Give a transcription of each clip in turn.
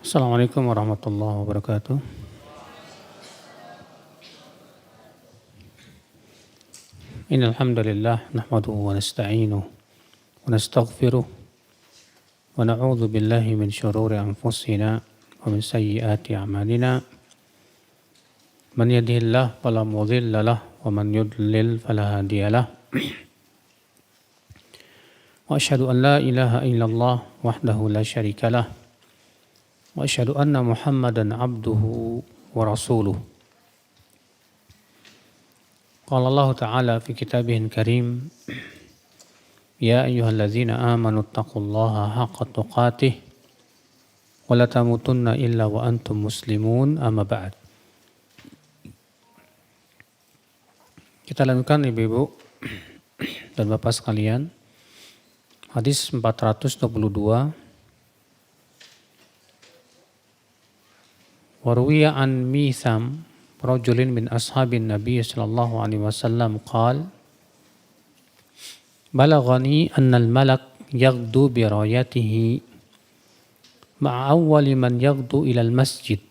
Assalamualaikum warahmatullahi wabarakatuh. Innal hamdalillah nahmaduhu wa nasta'inuhu wa nastaghfiruh wa na'udzu billahi min shururi anfusina wa min sayyiati a'malina. Man yahdihillahu fala mudilla lahu wa man yudlil fala hadiya lahu. Wa asyhadu an la ilaha illallah wahdahu la syarika lah. Wa asyhadu anna Muhammadan abduhu wa rasuluh. Qala Allah Ta'ala fi kitabihil karim, ya ayyuhalladzina amanu taqullaha haqqa tuqatih wa la tamutunna illa wa antum muslimun, amma ba'd. Kita lanjutkan ibu-ibu dan bapak sekalian, hadis 422. Warwiya an Mitham rajulin min ashabin Nabi sallallahu alaihi wasallam qala balaghani anna al-malak yaghdu bi rayatihi ma'a awwali man yaghdu ila al-masjid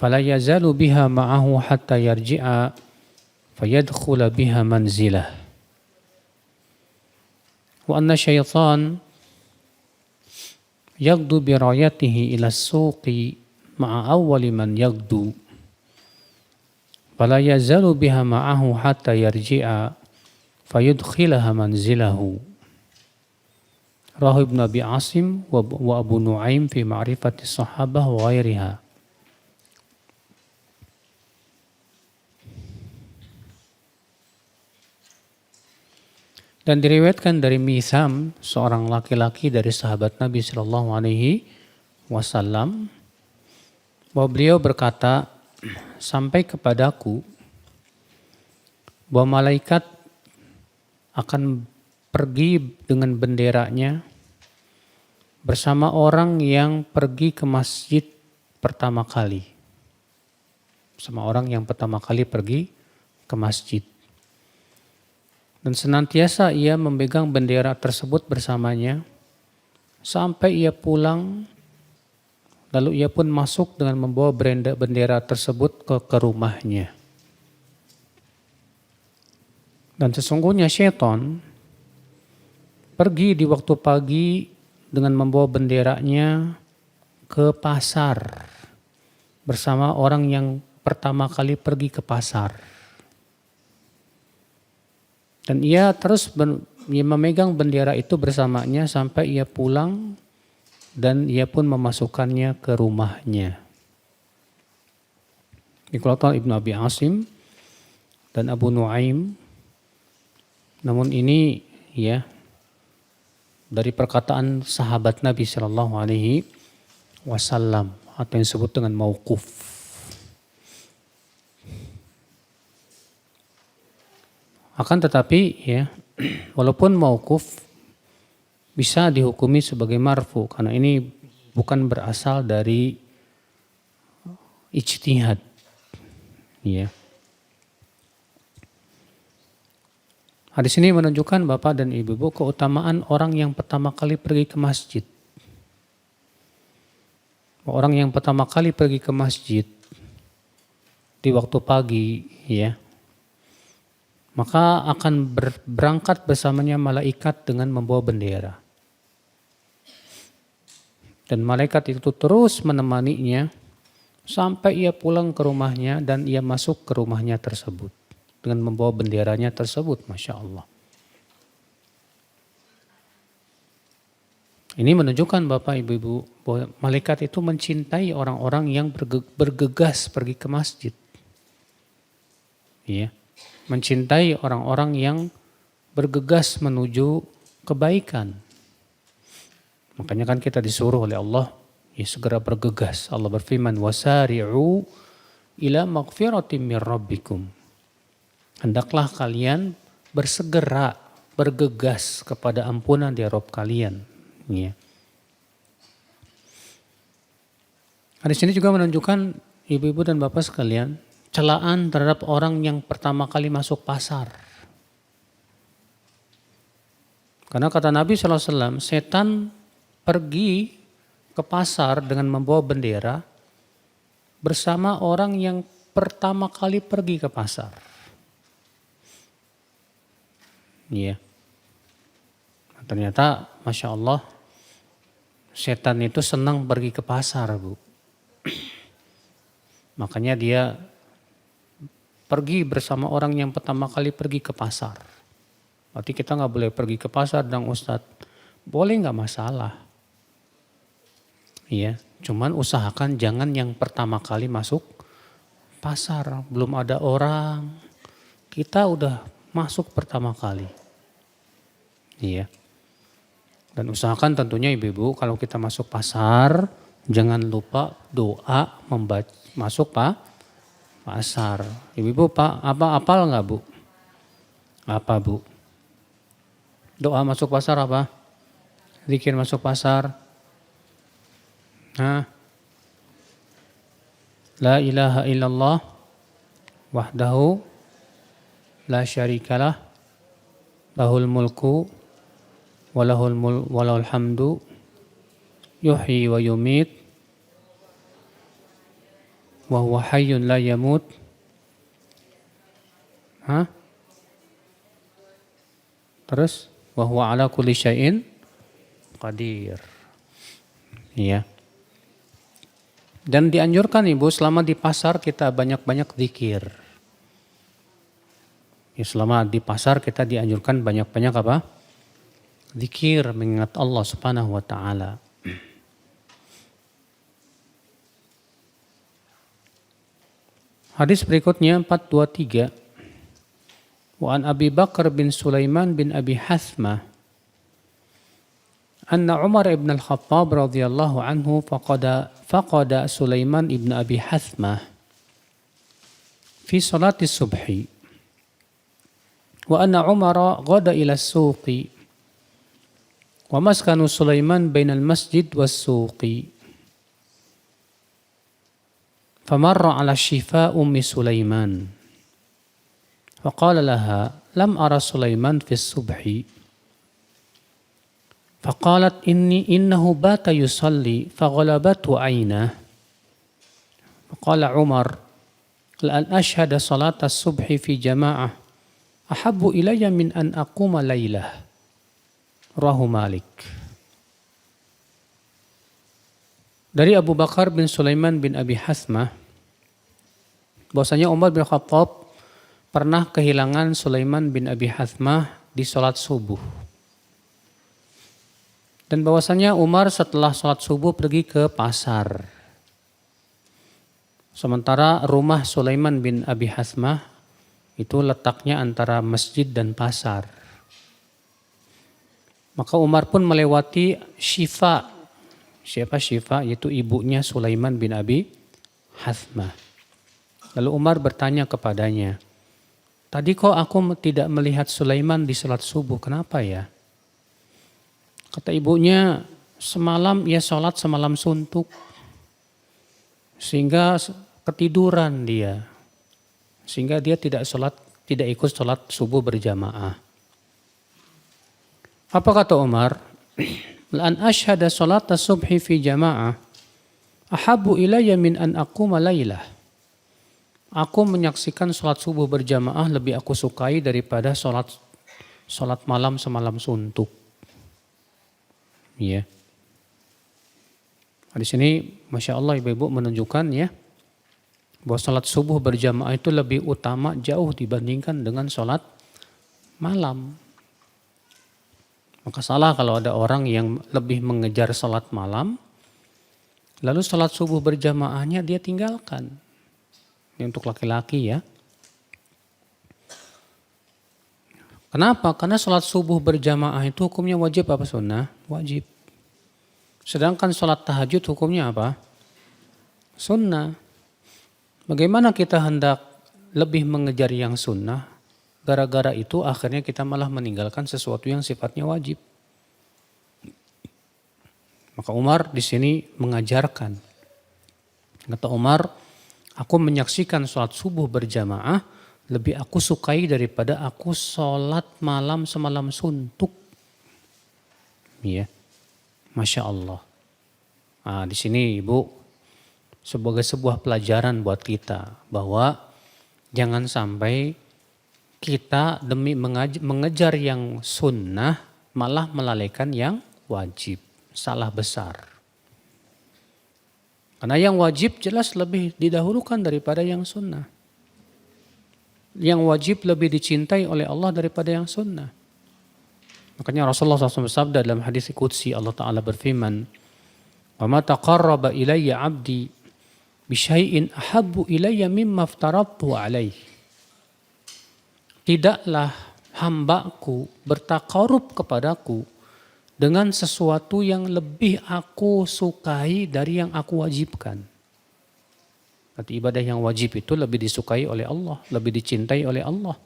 fala yazalu biha ma'ahu hatta yarji'a fayadkhula biha manzilah wa anna syaitan yaghdu bi rayatihi ila as-suqi ma'a awwali man yaghdu fala yazalu biha ma'ahu hatta yarji'a fayudkhilaha manzilahu. Rawahu Ibnu Abi Asim wa Abu Nuaim fi ma'rifati sahabah wa ghairiha. Dan diriwayatkan dari Mitham, seorang laki-laki dari sahabat Nabi sallallahu alaihi wasallam, bahwa beliau berkata, sampai kepadaku bahwa malaikat akan pergi dengan benderanya bersama orang yang pergi ke masjid pertama kali. Bersama orang yang pertama kali pergi ke masjid. Dan senantiasa ia memegang bendera tersebut bersamanya sampai ia pulang. Lalu ia pun masuk dengan membawa bendera tersebut ke rumahnya. Dan sesungguhnya syaitan pergi di waktu pagi dengan membawa benderanya ke pasar bersama orang yang pertama kali pergi ke pasar. Dan ia terus memegang bendera itu bersamanya sampai ia pulang dan ia pun memasukkannya ke rumahnya. Dikeluarkan Ibnu Abi Asim dan Abu Nuaim. Namun ini ya dari perkataan sahabat Nabi Sallallahu Alaihi Wasallam atau yang disebut dengan mauquf. Akan tetapi ya walaupun mauquf bisa dihukumi sebagai marfu karena ini bukan berasal dari ijtihad. Ya. Hadis ini menunjukkan Bapak dan Ibu keutamaan orang yang pertama kali pergi ke masjid. Orang yang pertama kali pergi ke masjid di waktu pagi ya. Maka akan berangkat bersamanya malaikat dengan membawa bendera. Dan malaikat itu terus menemaninya sampai ia pulang ke rumahnya dan ia masuk ke rumahnya tersebut. Dengan membawa benderanya tersebut, Masya Allah. Ini menunjukkan Bapak Ibu bahwa malaikat itu mencintai orang-orang yang bergegas pergi ke masjid. Iya. Mencintai orang-orang yang bergegas menuju kebaikan. Makanya kan kita disuruh oleh Allah ya segera bergegas. Allah berfirman wasari'u ila maghfiratin mir rabbikum. Hendaklah kalian bersegera bergegas kepada ampunan dari Rabb kalian. Ya. Hadis ini juga menunjukkan ibu-ibu dan bapak sekalian celaan terhadap orang yang pertama kali masuk pasar. Karena kata Nabi SAW, setan pergi ke pasar dengan membawa bendera bersama orang yang pertama kali pergi ke pasar. Iya. Nah, ternyata Masya Allah setan itu senang pergi ke pasar, Bu. Makanya dia pergi bersama orang yang pertama kali pergi ke pasar. Berarti kita nggak boleh pergi ke pasar dong Ustadz. Boleh nggak masalah. Iya, cuman usahakan jangan yang pertama kali masuk pasar. Belum ada orang, kita udah masuk pertama kali. Iya. Dan usahakan tentunya ibu-ibu kalau kita masuk pasar, jangan lupa doa masuk pasar. Ibu-ibu apal nggak Bu? Apa Bu? Doa masuk pasar apa? Zikir masuk pasar. La ilaha illallah wahdahu la syarikalah lahul mulku walahul hamdu yuhyi wa yumit wa huwa hayyun la yamut. Terus wa huwa ala kulli syai'in qadir. Iya. Dan dianjurkan Ibu selama di pasar kita banyak-banyak zikir. Ya, selama di pasar kita dianjurkan banyak-banyak apa? Zikir, mengingat Allah Subhanahu wa taala. Hadis berikutnya 423. Wa an Abi Bakar bin Sulaiman bin Abi Hathmah anna Umar ibn al-Khattab radhiyallahu anhu faqada Sulaiman ibn Abi Hathmah fi salati subhi wa anna Umar ghada ila as-suqi wa maskanu Sulaiman bainal masjid was-suqi famarra ala shifa ummi Sulaiman faqala laha lam ara Sulaiman fi as-subhi faqalat innahu bata yusalli faghalabatu aynah faqala Umar la an ashhada salat as-subhi fi jama'ah ahabbu ilayya min an aquma laylah. Rawahu Malik. Dari Abu Bakar bin Sulaiman bin Abi Hathmah bahwasanya Umar bin Khattab pernah kehilangan Sulaiman bin Abi Hathmah di salat subuh. Dan bahwasanya Umar setelah salat subuh pergi ke pasar. Sementara rumah Sulaiman bin Abi Hathmah itu letaknya antara masjid dan pasar. Maka Umar pun melewati Syifa. Siapa Syifa? Yaitu ibunya Sulaiman bin Abi Hathmah. Lalu Umar bertanya kepadanya, tadi kok aku tidak melihat Sulaiman di salat subuh, kenapa ya? Kata ibunya, semalam ia sholat semalam suntuk. Sehingga ketiduran dia. Sehingga dia tidak ikut sholat subuh berjamaah. Apa kata Umar? La'an ashhada sholat subhi fi jama'ah ahabbu ilayya min an aquma laylah. Aku menyaksikan sholat subuh berjamaah lebih aku sukai daripada sholat malam semalam suntuk. Iya. Di sini Masya Allah ibu-ibu menunjukkan ya bahwa sholat subuh berjamaah itu lebih utama jauh dibandingkan dengan sholat malam. Maka salah kalau ada orang yang lebih mengejar sholat malam lalu sholat subuh berjamaahnya dia tinggalkan. Ini untuk laki-laki ya. Kenapa? Karena sholat subuh berjamaah itu hukumnya wajib apa sunnah? Wajib. Sedangkan sholat tahajud hukumnya apa? Sunnah. Bagaimana kita hendak lebih mengejar yang sunnah? Gara-gara itu akhirnya kita malah meninggalkan sesuatu yang sifatnya wajib. Maka Umar di sini mengajarkan. Kata Umar, aku menyaksikan sholat subuh berjamaah lebih aku sukai daripada aku sholat malam semalam suntuk. Ya, Masya Allah. Nah, di sini Ibu sebagai sebuah pelajaran buat kita bahwa jangan sampai kita demi mengejar yang sunnah malah melalaikan yang wajib. Salah besar. Karena yang wajib jelas lebih didahulukan daripada yang sunnah. Yang wajib lebih dicintai oleh Allah daripada yang sunnah. Makanya Rasulullah SAW bersabda dalam hadis qudsi, Allah Ta'ala berfirman, "Wa ma taqarraba ilayya 'abdi bi syai'in ahabbu ilayya mimma aftaradtu 'alaihi." Tidaklah hambaku bertakarub kepadaku dengan sesuatu yang lebih aku sukai dari yang aku wajibkan. Berarti ibadah yang wajib itu lebih disukai oleh Allah, lebih dicintai oleh Allah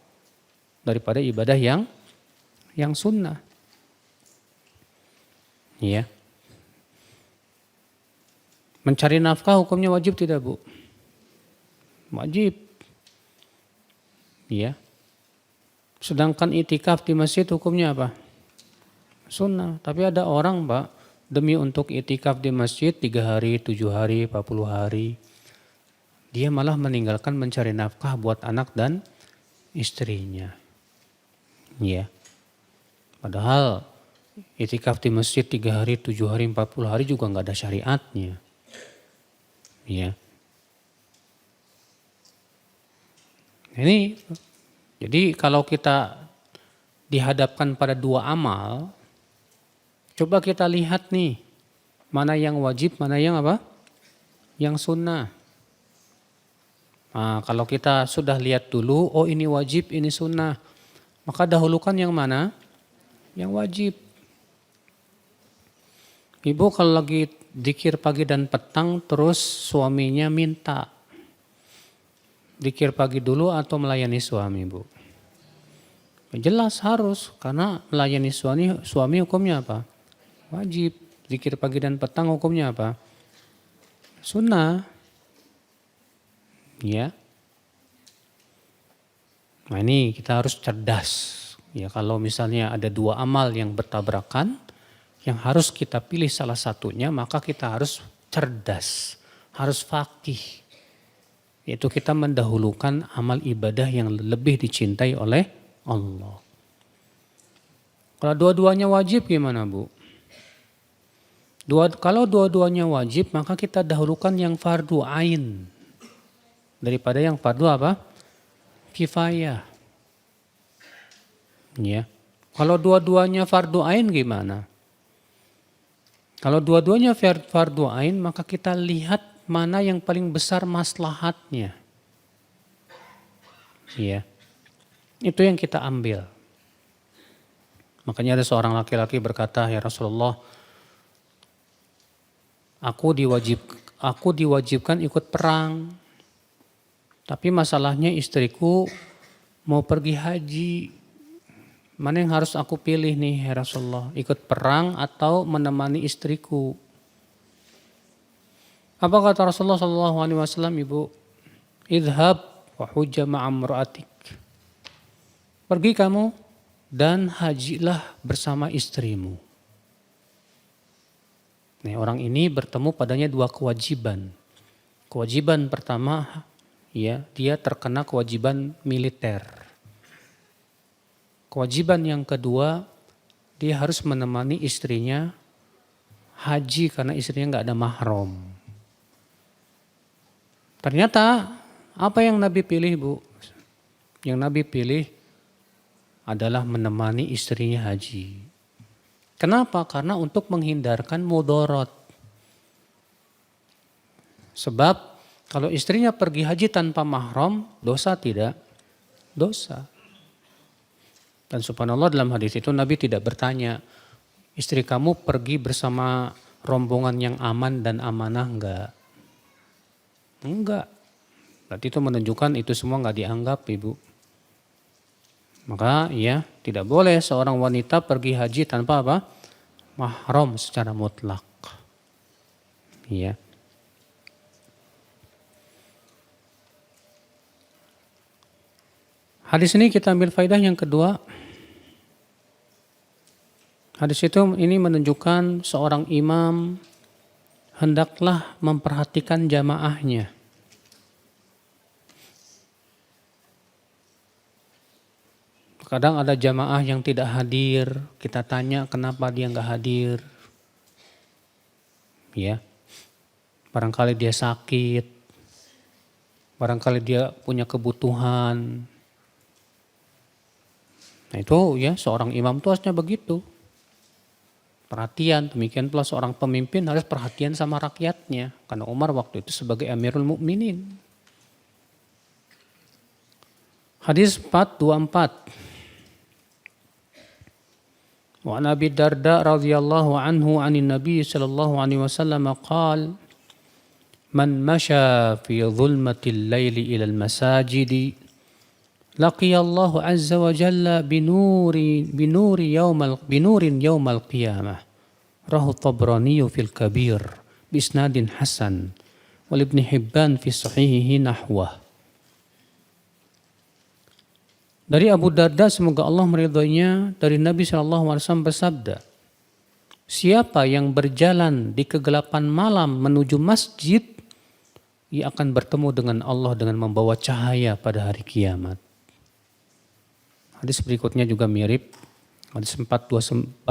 daripada ibadah yang sunnah. Ya. Mencari nafkah hukumnya wajib tidak, Bu? Wajib. Ya. Sedangkan itikaf di masjid hukumnya apa? Sunnah. Tapi ada orang, Pak, demi untuk itikaf di masjid 3 hari, 7 hari, 40 hari, dia malah meninggalkan mencari nafkah buat anak dan istrinya. Ya. Padahal itikaf di masjid 3 hari, 7 hari, 40 hari juga nggak ada syariatnya. Ya. Ini jadi kalau kita dihadapkan pada 2 amal, coba kita lihat nih, mana yang wajib, mana yang apa? Yang sunnah. Nah, kalau kita sudah lihat dulu, oh ini wajib, ini sunnah, maka dahulukan yang mana? Yang wajib. Ibu kalau lagi dzikir pagi dan petang terus suaminya minta, dzikir pagi dulu atau melayani suami, Bu? Jelas harus, karena melayani suami hukumnya apa? Wajib. Dzikir pagi dan petang hukumnya apa? Sunnah. Ya. Nah ini kita harus cerdas. Ya, kalau misalnya ada 2 amal yang bertabrakan, yang harus kita pilih salah satunya, maka kita harus cerdas, harus faqih. Yaitu kita mendahulukan amal ibadah yang lebih dicintai oleh Allah. Kalau dua-duanya wajib gimana, Bu? Kalau dua-duanya wajib, maka kita dahulukan yang fardu ain daripada yang fardu apa? Kifayah. Ya. Kalau dua-duanya fardu ain gimana? Kalau dua-duanya fardu ain, maka kita lihat mana yang paling besar maslahatnya. Ya. Itu yang kita ambil. Makanya ada seorang laki-laki berkata, "Ya Rasulullah, aku diwajibkan ikut perang. Tapi masalahnya istriku mau pergi haji. Mana yang harus aku pilih nih ya Rasulullah? Ikut perang atau menemani istriku?" Apa kata Rasulullah SAW, Ibu? "Idhab wa hujja ma'amra'atik." Pergi kamu dan hajilah bersama istrimu. Nih, orang ini bertemu padanya 2 kewajiban. Kewajiban pertama, ya, dia terkena kewajiban militer. Kewajiban yang kedua, dia harus menemani istrinya haji karena istrinya nggak ada mahram. Ternyata apa yang Nabi pilih, Bu? Yang Nabi pilih adalah menemani istrinya haji. Kenapa? Karena untuk menghindarkan mudarat. Sebab kalau istrinya pergi haji tanpa mahram, dosa tidak? Dosa. Dan subhanallah dalam hadis itu Nabi tidak bertanya, istri kamu pergi bersama rombongan yang aman dan amanah enggak? Enggak. Berarti itu menunjukkan itu semua enggak dianggap, Ibu. Maka ya tidak boleh seorang wanita pergi haji tanpa apa? Mahram secara mutlak. Ya. Hadis ini kita ambil faidah yang kedua. Hadis itu ini menunjukkan seorang imam hendaklah memperhatikan jamaahnya. Kadang ada jamaah yang tidak hadir, kita tanya kenapa dia nggak hadir. Ya, barangkali dia sakit, barangkali dia punya kebutuhan. Nah itu ya seorang imam itu harusnya begitu. Perhatian, demikian pula seorang pemimpin harus perhatian sama rakyatnya. Karena Umar waktu itu sebagai Amirul Mukminin. Hadis 424. Wa an Abi Darda radhiyallahu anhu 'anil Nabi sallallahu alaihi wasallam qala man masya fi dhulmatil laili ila al masajidi laqiyallahu azza wa jalla binurin yaumal qiyamah. Rahu Tabrani fil Kabir bisnadin hasan wal Ibn Hibban fi sahihihi nahwah. Dari Abu Darda, semoga Allah meridhoinya, dari Nabi SAW bersabda, siapa yang berjalan di kegelapan malam menuju masjid, ia akan bertemu dengan Allah dengan membawa cahaya pada hari kiamat. Hadis berikutnya juga mirip, hadis 425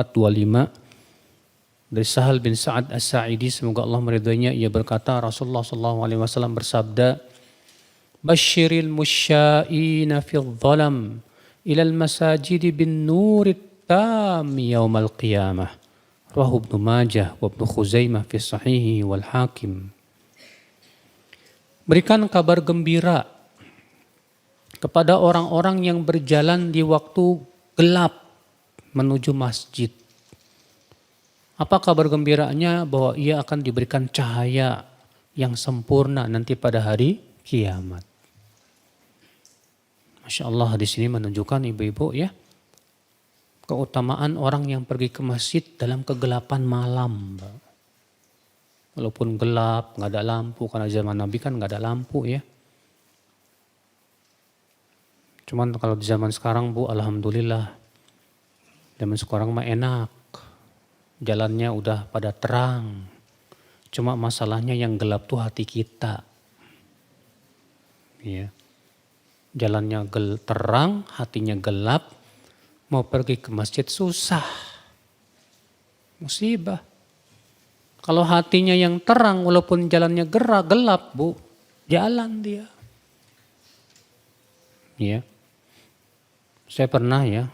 dari Sahal bin Sa'ad As-Sa'idi, semoga Allah meridhoinya, ia berkata, Rasulullah SAW bersabda, Basyiril musya'ina fil dhalam ilal masajidi bin nurit tam yaumal qiyamah. Rawahu Ibnu Majah wa Ibnu Khuzaimah fi sahihi wal Hakim. Berikan kabar gembira kepada orang-orang yang berjalan di waktu gelap menuju masjid. Apa kabar gembiranya? Bahwa ia akan diberikan cahaya yang sempurna nanti pada hari kiamat. Masya Allah, di sini menunjukkan ibu-ibu ya, keutamaan orang yang pergi ke masjid dalam kegelapan malam. Walaupun gelap, nggak ada lampu, karena zaman Nabi kan nggak ada lampu ya. Cuman kalau di zaman sekarang Bu, alhamdulillah, zaman sekarang mah enak, jalannya udah pada terang. Cuma masalahnya yang gelap tuh hati kita. Ya. Jalannya terang, hatinya gelap, mau pergi ke masjid susah. Musibah. Kalau hatinya yang terang walaupun jalannya gelap Bu, jalan dia. Ya. Saya pernah ya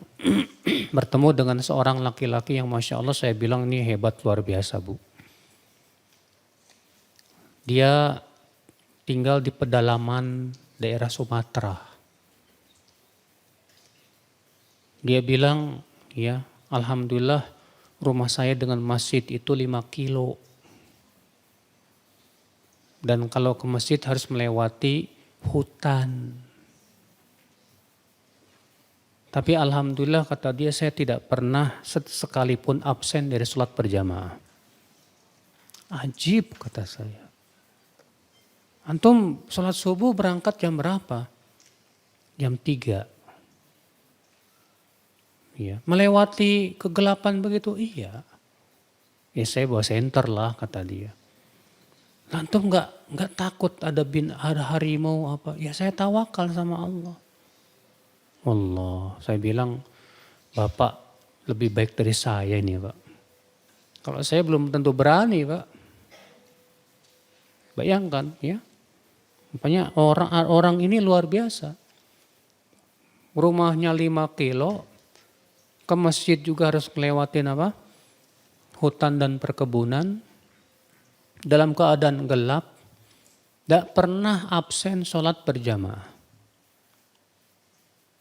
bertemu dengan seorang laki-laki yang Masya Allah saya bilang ini hebat luar biasa Bu. Dia tinggal di pedalaman daerah Sumatera. Dia bilang, ya alhamdulillah rumah saya dengan masjid itu 5 kilo. Dan kalau ke masjid harus melewati hutan. Tapi alhamdulillah kata dia saya tidak pernah sekalipun absen dari sholat berjamaah. Ajib kata saya. Antum sholat subuh berangkat jam berapa? Jam 3. Iya. Melewati kegelapan begitu? Iya. Ya saya bawa senter lah kata dia. Antum nggak takut ada harimau apa? Ya saya tawakal sama Allah. Allah, saya bilang Bapak lebih baik dari saya ini Pak. Kalau saya belum tentu berani Pak. Bayangkan ya. Makanya orang ini luar biasa. Rumahnya 5 kilo, ke masjid juga harus melewatin apa? Hutan dan perkebunan. Dalam keadaan gelap, tidak pernah absen sholat berjamaah.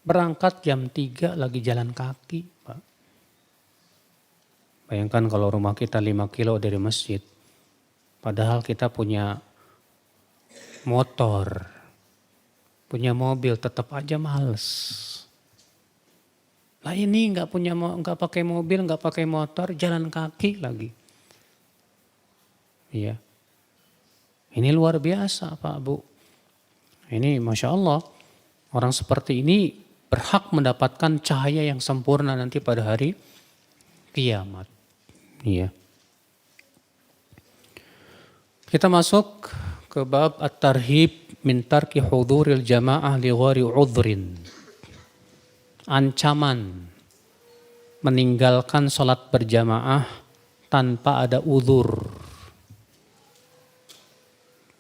Berangkat jam 3 lagi jalan kaki Pak. Bayangkan kalau rumah kita 5 kilo dari masjid. Padahal kita punya motor, punya mobil, tetap aja males. Lah ini nggak pakai mobil, nggak pakai motor, jalan kaki lagi. Iya, ini luar biasa Pak Bu. Ini Masya Allah, orang seperti ini berhak mendapatkan cahaya yang sempurna nanti pada hari kiamat. Iya. Kita masuk ke bab at-tarhib min tarki hudhuril jamaah li ghairi udhrin. Ancaman meninggalkan sholat berjamaah tanpa ada udhur.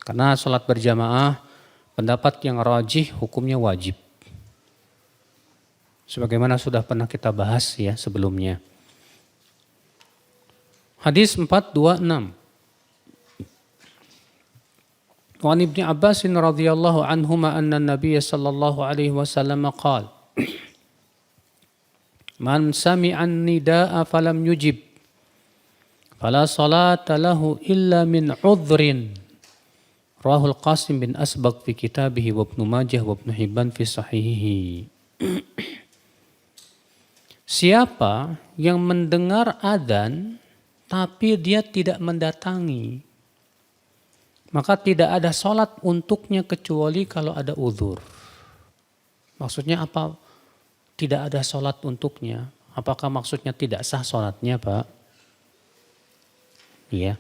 Karena sholat berjamaah pendapat yang rajih hukumnya wajib. Sebagaimana sudah pernah kita bahas ya sebelumnya. Hadis 426. Wa an Ibnu Abbas radhiyallahu anhuma anna an-nabiy sallallahu alaihi wasallam qala Man sami'an nidaa falam yujib fala salata lahu illa min udhrin. Rahul Qasim bin Asbaq fi kitabihi wa Ibnu Majah wa Ibnu Hibban fi sahihihi. Siapa yang mendengar adzan tapi dia tidak mendatangi, maka tidak ada sholat untuknya kecuali kalau ada uzur. Maksudnya apa? Tidak ada sholat untuknya. Apakah maksudnya tidak sah sholatnya, Pak? Iya.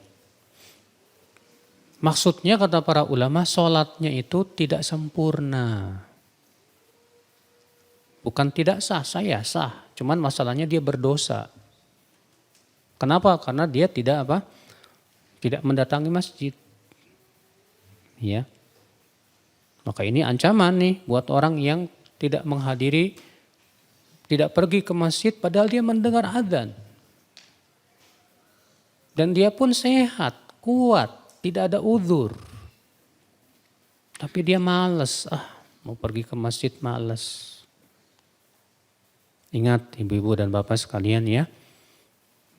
Maksudnya kata para ulama sholatnya itu tidak sempurna. Bukan tidak sah, saya sah. Cuman masalahnya dia berdosa. Kenapa? Karena dia tidak apa? Tidak mendatangi masjid. Ya. Maka ini ancaman nih buat orang yang tidak menghadiri, tidak pergi ke masjid padahal dia mendengar adzan. Dan dia pun sehat, kuat, tidak ada uzur. Tapi dia malas, mau pergi ke masjid malas. Ingat ibu-ibu dan bapak sekalian ya,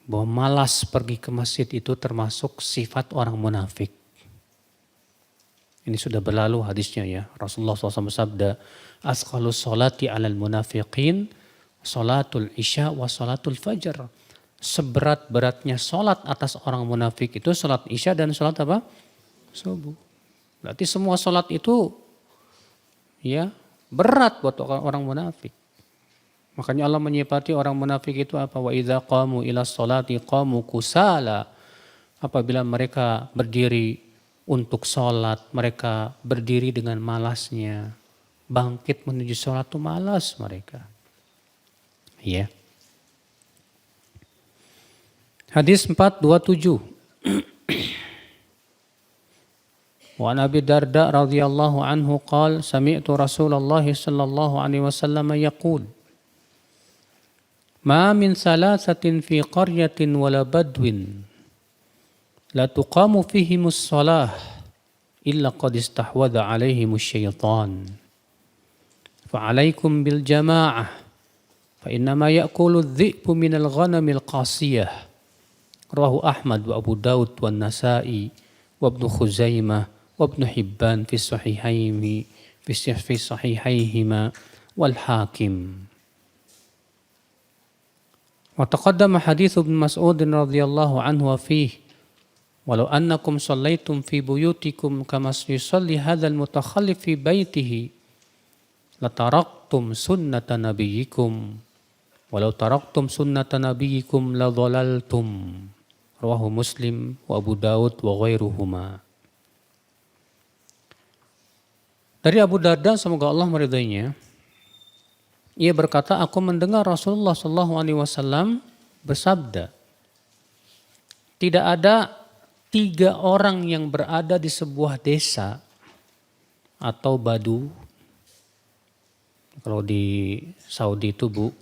bahwa malas pergi ke masjid itu termasuk sifat orang munafik. Ini sudah berlalu hadisnya ya. Rasulullah SAW bersabda, asqalus sholati alal munafiqin, sholatul isya wa sholatul fajar. Seberat-beratnya sholat atas orang munafik itu sholat isya dan sholat apa? Subuh. Berarti semua sholat itu ya berat buat orang munafik. Makanya Allah menyifati orang munafik itu apa? Wa idza qamu ila sholati qamu kusala. Apabila mereka berdiri untuk sholat, mereka berdiri dengan malasnya. Bangkit menuju sholat itu malas mereka. Ya. Hadis 427. Wa an Abi Darda radhiyallahu anhu qala sami'tu Rasulullah sallallahu alaihi wasallam yaqul Ma min salasatin fi qaryatin wala badwin la tuqamu fihimus salah illa qad istahwadha alaihimus syaitan fa alaikum bil jamaah fa innama ya'kulu adh-dhi'bu minal ghanamil qasiyah rawahu Ahmad wa Abu Daud wa Nasa'i wa Ibnu Khuzaimah wa Ibnu Hibban fi sahihaihima wal Hakim. Wa taqaddama hadits Ibnu Mas'ud radhiyallahu anhu fihi walau annakum shallaitum fi buyutikum kama yusalli hadzal mutakhallif fi baitihi la taraktum sunnata nabiyyikum walau taraktum sunnata nabiyyikum la dhalaltum rawahu Muslim wa Abu Daud wa ghairuhuma. Dari Abu Darda semoga Allah meridainya, ia berkata, aku mendengar Rasulullah SAW bersabda, tidak ada 3 orang yang berada di sebuah desa atau badu. Kalau di Saudi itu Bu,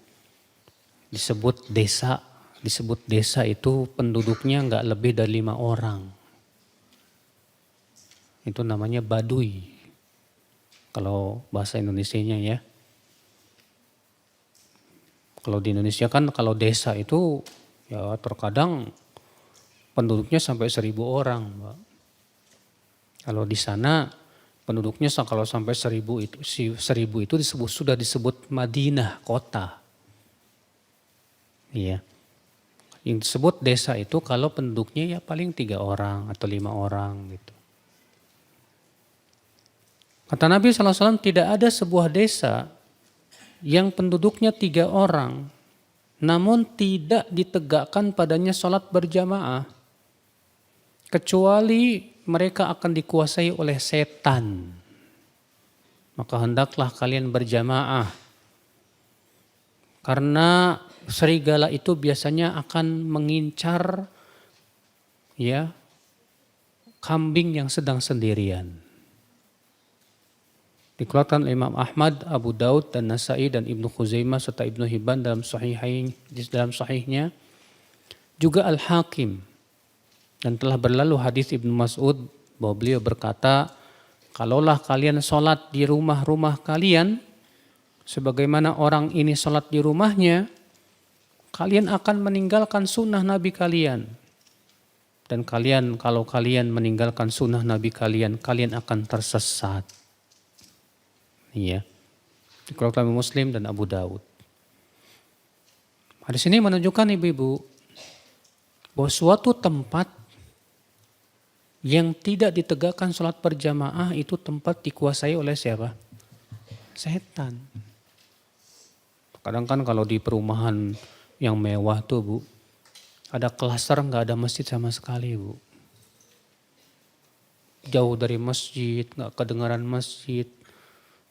disebut desa itu penduduknya enggak lebih dari 5 orang. Itu namanya badui. Kalau bahasa Indonesianya ya. Kalau di Indonesia kan kalau desa itu ya terkadang penduduknya sampai 1.000 orang. Mbak. Kalau di sana penduduknya kalau sampai 1.000 itu sudah disebut Madinah, kota. Iya. Yang disebut desa itu kalau penduduknya ya paling 3 orang atau 5 orang gitu. Kata Nabi SAW tidak ada sebuah desa yang penduduknya 3 orang, namun tidak ditegakkan padanya sholat berjamaah, kecuali mereka akan dikuasai oleh setan. Maka hendaklah kalian berjamaah. Karena serigala itu biasanya akan mengincar ya kambing yang sedang sendirian. Dikeluarkan Imam Ahmad, Abu Daud dan Nasai dan Ibnu Khuzaimah serta Ibnu Hibban dalam sahihnya. Juga Al-Hakim. Dan telah berlalu hadis Ibnu Mas'ud bahwa beliau berkata, kalaulah kalian sholat di rumah-rumah kalian, sebagaimana orang ini sholat di rumahnya, kalian akan meninggalkan sunnah Nabi kalian. Dan kalau kalian meninggalkan sunnah Nabi kalian akan tersesat. Iya. Dikeluarkan Muslim dan Abu Daud. Hadis ini menunjukkan ibu-ibu bahwa suatu tempat yang tidak ditegakkan sholat berjamaah itu tempat dikuasai oleh siapa? Setan. Kadang kan kalau di perumahan yang mewah tuh Bu, ada klaster nggak ada masjid sama sekali Bu. Jauh dari masjid, nggak kedengaran masjid.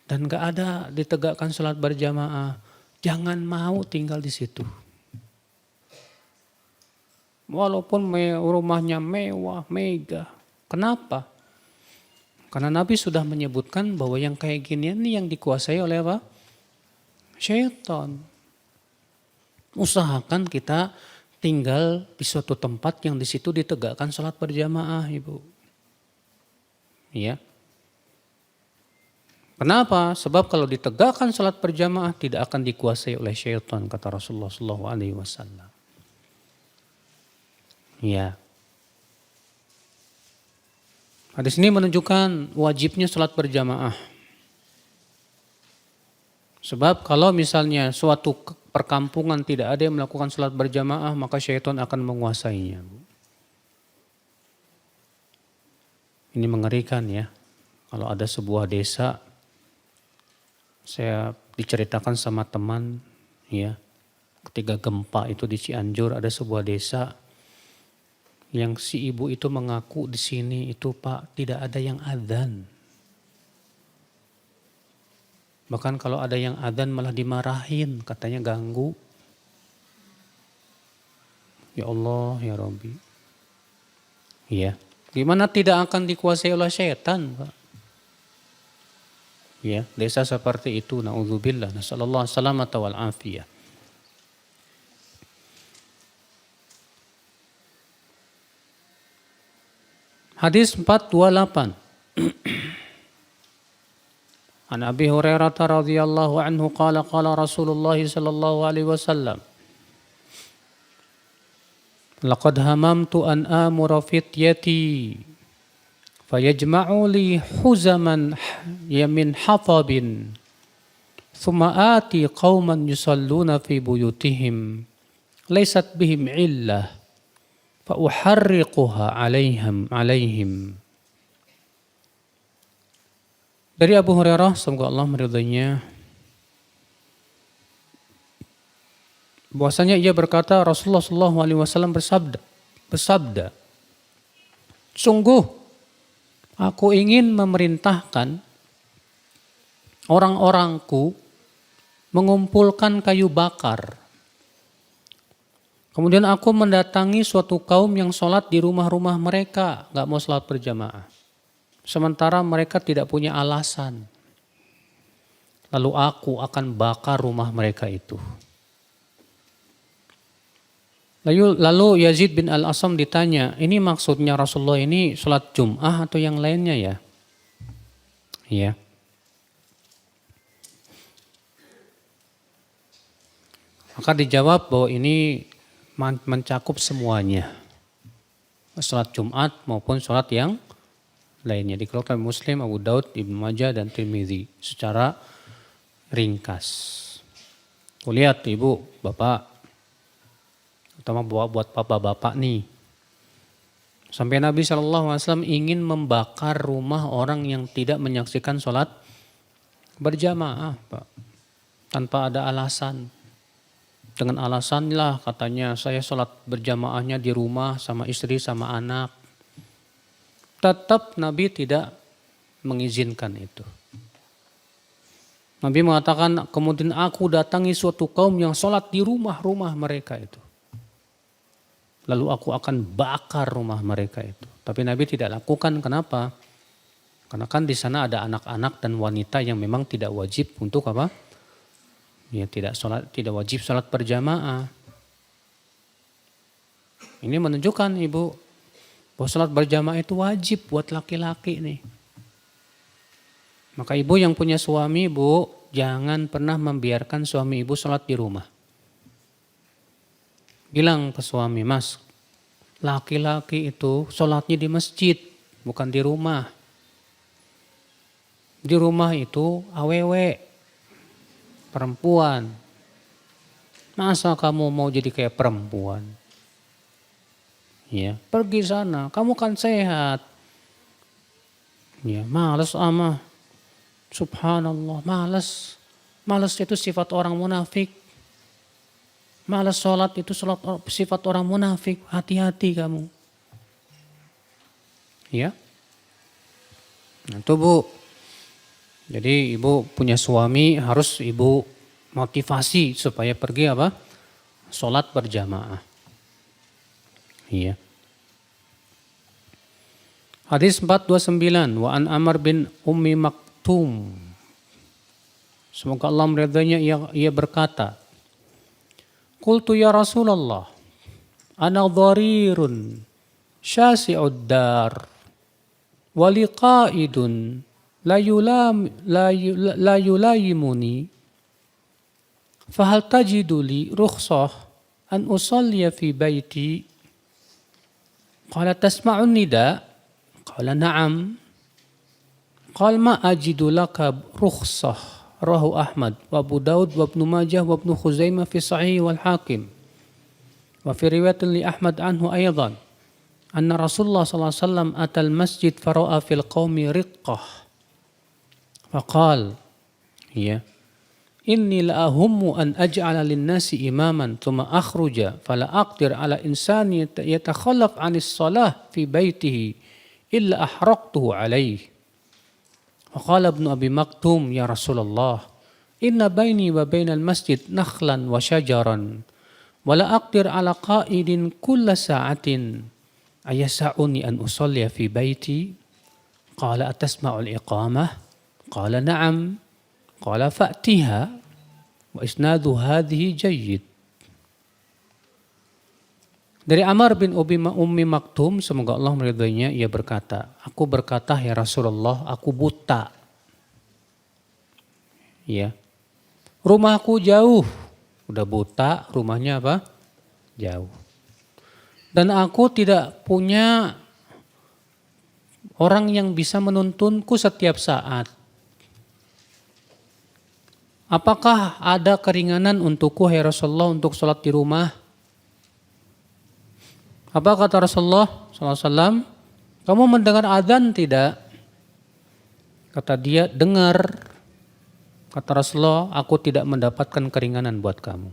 Dan nggak ada ditegakkan sholat berjamaah. Jangan mau tinggal di situ. Walaupun rumahnya mewah, megah. Kenapa? Karena Nabi sudah menyebutkan bahwa yang kayak ginian nih yang dikuasai oleh apa? Syaitan. Usahakan kita tinggal di suatu tempat yang di situ ditegakkan sholat berjamaah, Ibu. Ya. Kenapa? Sebab kalau ditegakkan sholat berjamaah tidak akan dikuasai oleh syaitan, kata Rasulullah SAW. Ya. Hadis ini menunjukkan wajibnya sholat berjamaah. Sebab kalau misalnya suatu perkampungan tidak ada yang melakukan sholat berjamaah, maka syaitan akan menguasainya. Ini mengerikan ya. Kalau ada sebuah desa, saya diceritakan sama teman ya, ketika gempa itu di Cianjur ada sebuah desa yang si ibu itu mengaku di sini itu Pak tidak ada yang adzan. Bahkan kalau ada yang adzan malah dimarahin, katanya ganggu. Ya Allah, ya Rabbi. Ya, gimana tidak akan dikuasai oleh syaitan Pak? Ya, desa seperti itu, na'udzubillah, nasallallahu salamata wal afiyah. Hadis 428. An Abi Hurairah radhiyallahu anhu qala Rasulullah sallallahu alaihi wasallam, laqad hamamtu an amura fityati fayajma'u li huzaman min hatabin thumma ati qauman yusalluna fi buyutihim laysat bihim illah fa uharriquha alaihim. Dari Abu Hurairah, semoga Allah meridainya, bahwasanya ia berkata, Rasulullah SAW bersabda, sungguh aku ingin memerintahkan orang-orangku mengumpulkan kayu bakar. Kemudian aku mendatangi suatu kaum yang sholat di rumah-rumah mereka, gak mau sholat berjamaah. Sementara mereka tidak punya alasan. Lalu aku akan bakar rumah mereka itu. Lalu Yazid bin Al-Asam ditanya, ini maksudnya Rasulullah ini sholat Jum'ah atau yang lainnya ya? Iya. Maka dijawab bahwa ini mencakup semuanya. Sholat Jumat maupun sholat yang lainnya. Dikeluarkan Muslim, Abu Daud, Ibnu Majah dan Tirmidzi secara ringkas. Lihat Ibu, Bapak, terutama buat bapak-bapak nih. Sampai Nabi SAW ingin membakar rumah orang yang tidak menyaksikan sholat berjamaah, Pak. Tanpa ada alasan. Dengan alasan lah katanya saya sholat berjamaahnya di rumah sama istri sama anak. Tetap Nabi tidak mengizinkan itu. Nabi mengatakan, kemudian aku datangi suatu kaum yang sholat di rumah-rumah mereka itu. Lalu aku akan bakar rumah mereka itu. Tapi Nabi tidak lakukan, kenapa? Karena kan di sana ada anak-anak dan wanita yang memang tidak wajib untuk apa? Ya tidak wajib sholat berjamaah. Ini menunjukkan Ibu, bahwa sholat berjamaah itu wajib buat laki-laki nih. Maka Ibu yang punya suami, Ibu, jangan pernah membiarkan suami Ibu sholat di rumah. Bilang ke suami, Mas, laki-laki itu sholatnya di masjid, bukan di rumah. Di rumah itu awewe, perempuan. Masa kamu mau jadi kayak perempuan? Ya, pergi sana, kamu kan sehat. Ya, malas ama. Subhanallah, malas. Malas itu sifat orang munafik. Malas sholat itu sifat orang munafik. Hati-hati kamu. Ya. Nah, itu Bu. Jadi Ibu punya suami harus Ibu motivasi supaya pergi apa? Sholat berjamaah. Iya. Hadis 429 wa an Amr bin Ummi Maktum. Semoga Allah meridainya, ia berkata, Qultu ya Rasulullah, ana dharirun syasi'ud dar wali qaidun la yulayimuni fahal tajidu li rukhsah an usalliya fi baiti. Qala tasma'un nida? Qala na'am. Qala ma ajidu laka rukhsah. Rawahu Ahmad wa Abu Daud wa Ibnu Majah wa Ibnu Khuzaimah fi Sahih wal Hakim. Wa fi riwayatin li Ahmad anhu aydan anna Rasulullah sallallahu alaihi wasallam atal masjid fara'a fil qaumi riqqah. Faqal, ya, inni la ahummu an aj'ala lin-nasi imaman thumma akhruja fala aqdir ala insani yatakhallaf 'anis shalah fi baitihi illa ahraqtuhu alayhi. Faqala Ibnu Abi Maktum, ya Rasulullah, inna baini wa bainal masjid nakhlan wa syajaran wa la aqdir ala qa'idin kulla sa'atin ayasa'uni an usalliya fi baiti. Qala atasma'ul iqamah? Qala na'am. Qala fa'tiha wa isnadu hadhihi jayyid. Dari Amr bin Ummi Maktum, semoga Allah meridainya, ia berkata, aku berkata, ya Rasulullah, aku buta. Ya. Rumahku jauh. Udah buta, rumahnya apa? Jauh. Dan aku tidak punya orang yang bisa menuntunku setiap saat. Apakah ada keringanan untukku, ya Rasulullah, untuk sholat di rumah? Apa kata Rasulullah SAW? Kamu mendengar azan tidak? Kata dia, dengar. Kata Rasulullah, aku tidak mendapatkan keringanan buat kamu.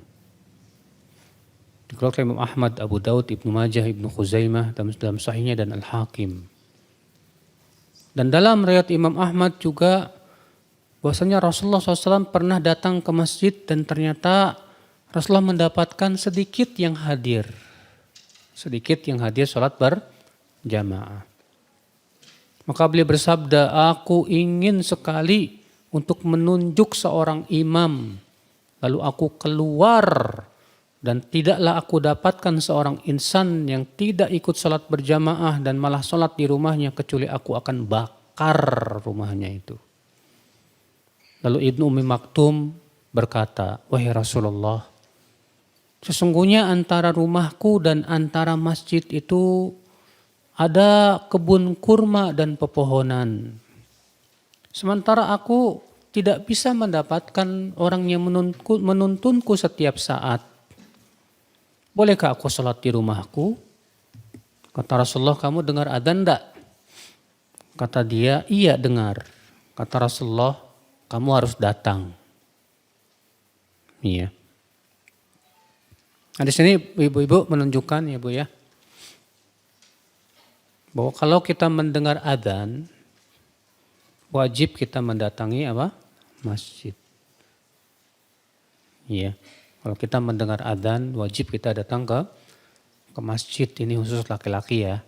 Dikeluarkan Imam Ahmad, Abu Daud, Ibnu Majah, Ibnu Khuzaimah dalam sahihnya dan Al-Hakim. Dan dalam riwayat Imam Ahmad juga bahwasanya Rasulullah SAW pernah datang ke masjid dan ternyata Rasulullah mendapatkan sedikit yang hadir sholat berjamaah. Maka beliau bersabda, aku ingin sekali untuk menunjuk seorang imam. Lalu aku keluar dan tidaklah aku dapatkan seorang insan yang tidak ikut sholat berjamaah dan malah sholat di rumahnya kecuali aku akan bakar rumahnya itu. Lalu Ibnu Ummi Maktum berkata, wahai Rasulullah, sesungguhnya antara rumahku dan antara masjid itu ada kebun kurma dan pepohonan. Sementara aku tidak bisa mendapatkan orang yang menuntunku setiap saat. Bolehkah aku sholat di rumahku? Kata Rasulullah, kamu dengar adzan enggak? Kata dia, iya dengar. Kata Rasulullah, kamu harus datang. Iya. Nah, di sini ibu-ibu menunjukkan ya Bu ya, Bahwa kalau kita mendengar adzan, wajib kita mendatangi apa? Masjid. Iya. Kalau kita mendengar adzan, wajib kita datang ke masjid. Ini khusus laki-laki ya.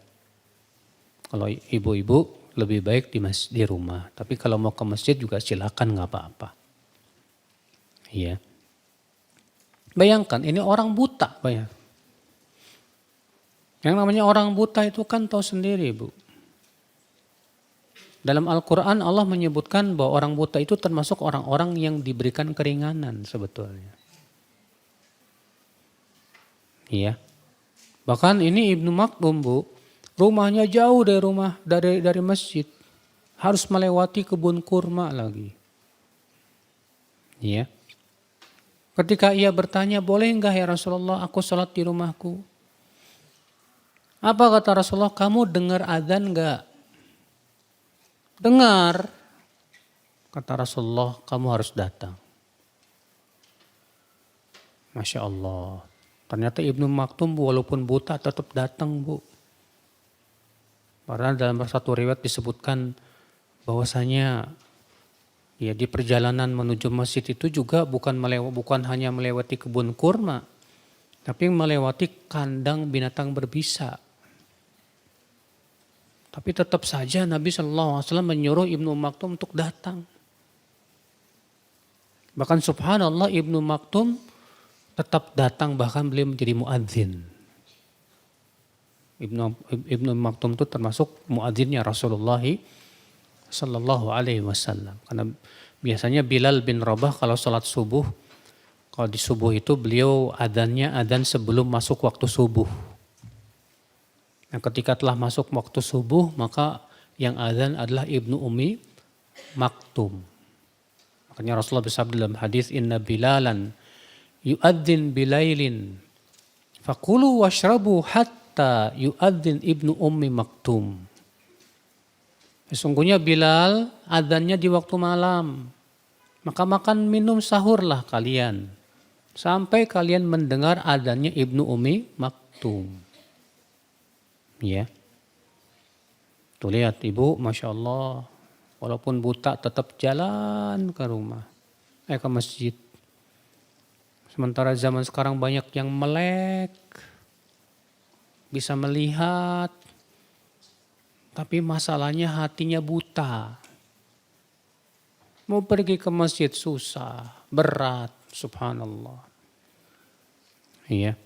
Kalau ibu-ibu lebih baik di rumah. Tapi kalau mau ke masjid juga silakan, nggak apa-apa. Iya. Bayangkan ini orang buta, bayang. Yang namanya orang buta itu kan tahu sendiri, Bu. Dalam Al-Quran Allah menyebutkan bahwa orang buta itu termasuk orang-orang yang diberikan keringanan sebetulnya. Iya. Bahkan ini Ibnu Maktum, Bu. Rumahnya jauh dari masjid. Harus melewati kebun kurma lagi. Iya. Ketika ia bertanya, boleh enggak ya Rasulullah aku sholat di rumahku? Apa kata Rasulullah, kamu dengar adzan enggak? Dengar. Kata Rasulullah, kamu harus datang. Masya Allah. Ternyata Ibnu Maktum walaupun buta tetap datang, Bu. Karena dalam satu riwayat disebutkan bahwasanya ya di perjalanan menuju masjid itu juga bukan hanya melewati kebun kurma, tapi melewati kandang binatang berbisa. Tapi tetap saja Nabi SAW menyuruh Ibnu Maktum untuk datang. Bahkan subhanallah Ibnu Maktum tetap datang, bahkan beliau menjadi muadzin. Ibnu Maktum itu termasuk muadzinnya Rasulullah Sallallahu Alaihi Wasallam. Karena biasanya Bilal bin Rabah kalau sholat subuh, kalau di subuh itu beliau adzan sebelum masuk waktu subuh. Nah, ketika telah masuk waktu subuh, maka yang adzan adalah Ibnu Ummi Maktum. Makanya Rasulullah bersabda dalam hadis, Inna Bilalan yu'adzin bilailin fakulu washrabu hatta yu'adzin Ibnu Ummi Maktum. Sesungguhnya Bilal adzannya di waktu malam. Maka makan minum sahurlah kalian. Sampai kalian mendengar adzannya Ibnu Ummi Maktum. Ya. Tuh lihat ibu, Masya Allah. Walaupun buta tetap jalan ke rumah. Ke masjid. Sementara zaman sekarang banyak yang melek. Bisa melihat. Tapi masalahnya hatinya buta. Mau pergi ke masjid susah. Berat. Subhanallah. Iya.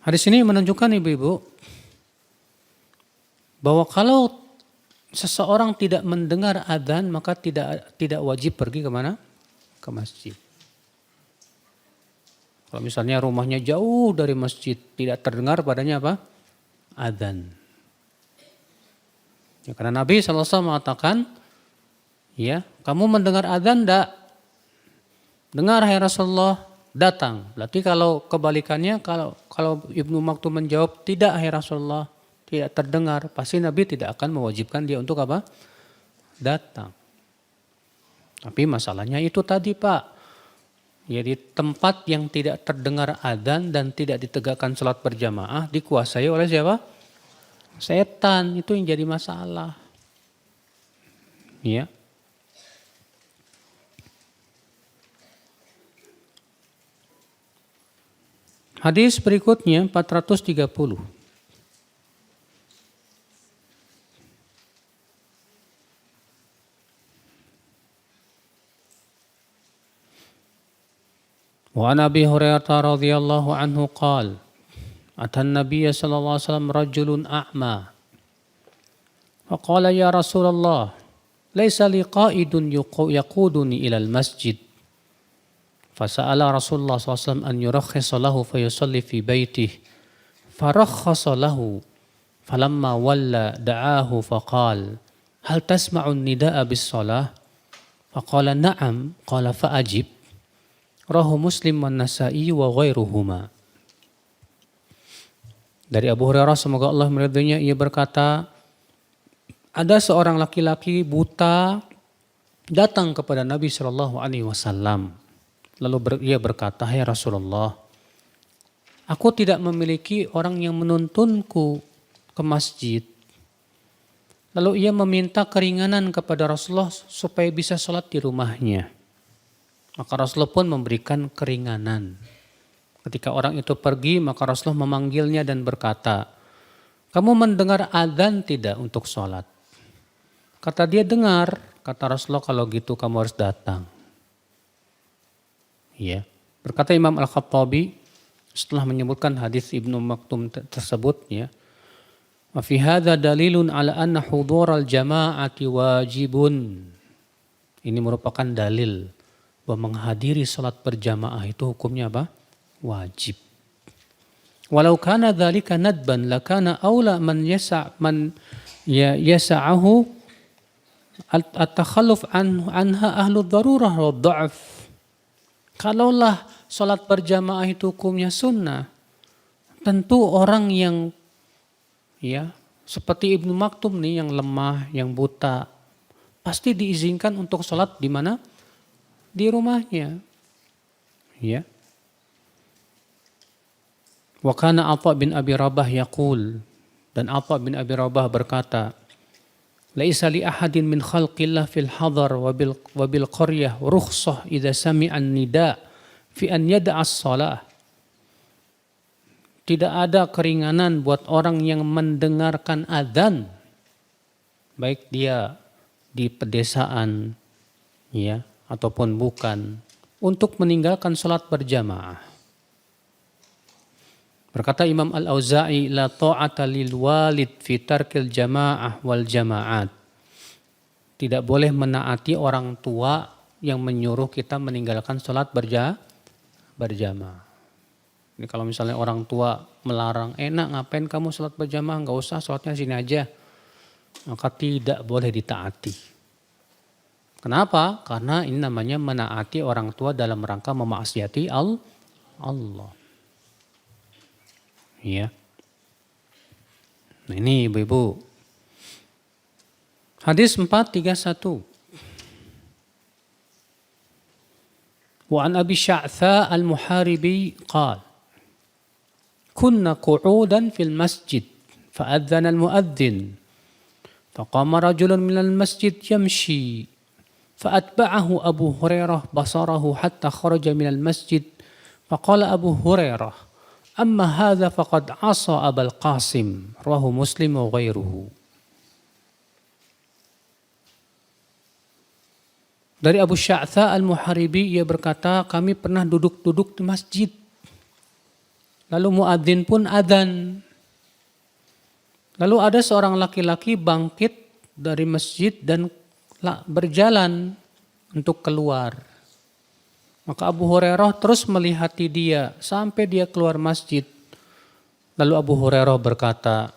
Hadis ini menunjukkan ibu-ibu bahwa kalau seseorang tidak mendengar adzan maka tidak wajib pergi kemana? Ke masjid. Kalau misalnya rumahnya jauh dari masjid, tidak terdengar padanya apa? Adzan. Ya, karena Nabi SAW mengatakan, ya, kamu mendengar adzan enggak? Dengar hai Rasulullah. Datang. Berarti kalau kebalikannya, kalau Ibnu Maktum menjawab tidak hai Rasulullah, tidak terdengar, pasti Nabi tidak akan mewajibkan dia untuk apa? Datang. Tapi masalahnya itu tadi Pak. Ya, di tempat yang tidak terdengar adzan dan tidak ditegakkan sholat berjamaah dikuasai oleh siapa? Setan. Itu yang jadi masalah. Ya. Hadis berikutnya 430. Wa an Abi Hurairah radhiyallahu anhu qala atan Nabiy sallallahu alaihi wasallam rajulun a'ma faqala ya Rasulullah laisa li qa'idun yaquduni ila al-masjid fasa'ala Rasulullah SAW an yurakhkhisa lahu fayusalli fi baitihi farakhkhasa lahu falamma walla da'ahu faqala hal tasma'u an-nida'a bis-shalah faqala na'am qala fa'ajib rawahu Muslim wan Nasa'i wa ghairuhuma. Dari Abu Hurairah semoga Allah meridhoinya, ia berkata ada seorang laki-laki buta datang kepada Nabi Shallallahu Alaihi Wasallam. Lalu ia berkata, hai Rasulullah, aku tidak memiliki orang yang menuntunku ke masjid, lalu ia meminta keringanan kepada Rasulullah supaya bisa sholat di rumahnya. Maka Rasulullah pun memberikan keringanan. Ketika orang itu pergi, maka Rasulullah memanggilnya dan berkata, "Kamu mendengar adzan tidak untuk sholat?" Kata dia, "Dengar." Kata Rasulullah, "Kalau gitu kamu harus datang." Ya. Berkata Imam Al-Khattabi setelah menyebutkan hadis Ibnu Maktum tersebut, ya, "Wa fi hadza dalilun ala anna hudhural jama'ati wajibun." Ini merupakan dalil bahwa menghadiri salat berjamaah itu hukumnya apa? Wajib. Walau kana dzalika nadban lakana aula man yasa'ahu at-takhalluf anha ahlu darurah wa dha'af. Kalaulah salat berjamaah itu hukumnya sunnah, tentu orang yang seperti Ibnu Maktum nih, yang lemah, yang buta, pasti diizinkan untuk salat di mana? Di rumahnya. Ya. Wa kana Atha bin Abi Rabah yaqul, dan Atha bin Abi Rabah berkata, "Laisa li ahadin min khalqillah fil hadar wa bil qaryah rukhsah idza sami'a an-nida fi an yada'a as-shalah." Tidak ada keringanan buat orang yang mendengarkan adzan, baik dia di pedesaan ya ataupun bukan, untuk meninggalkan salat berjamaah. Berkata Imam Al-Auza'i, "La ta'ata lil walid fi tarkil jamaah wal jamaat." Tidak boleh menaati orang tua yang menyuruh kita meninggalkan salat berjamaah. Ini kalau misalnya orang tua melarang, "Enak, ngapain kamu salat berjamaah? Enggak usah, salatnya sini aja." Maka tidak boleh ditaati. Kenapa? Karena ini namanya menaati orang tua dalam rangka memaksiati Allah. Ya. Nah ini ibu-ibu. Hadis 431. Wa an Abi Sya'tha al-Muharibi qala, "Kunna qu'udan fil masjid, fa'adzana al-mu'adzin, faqama rajulun minal masjid yamshi, fa'atba'ahu Abu Hurairah basarahu hatta kharaja minal masjid, faqala Abu Hurairah, amma hadza faqad 'asa Abul Qasim, rawahu Muslim wa ghairuhu." Dari Abu Sya'tha al-Muharibi, ia berkata, kami pernah duduk-duduk di masjid. Lalu muadzin pun adzan. Lalu ada seorang laki-laki bangkit dari masjid dan berjalan untuk keluar. Maka Abu Hurairah terus melihati dia sampai dia keluar masjid. Lalu Abu Hurairah berkata,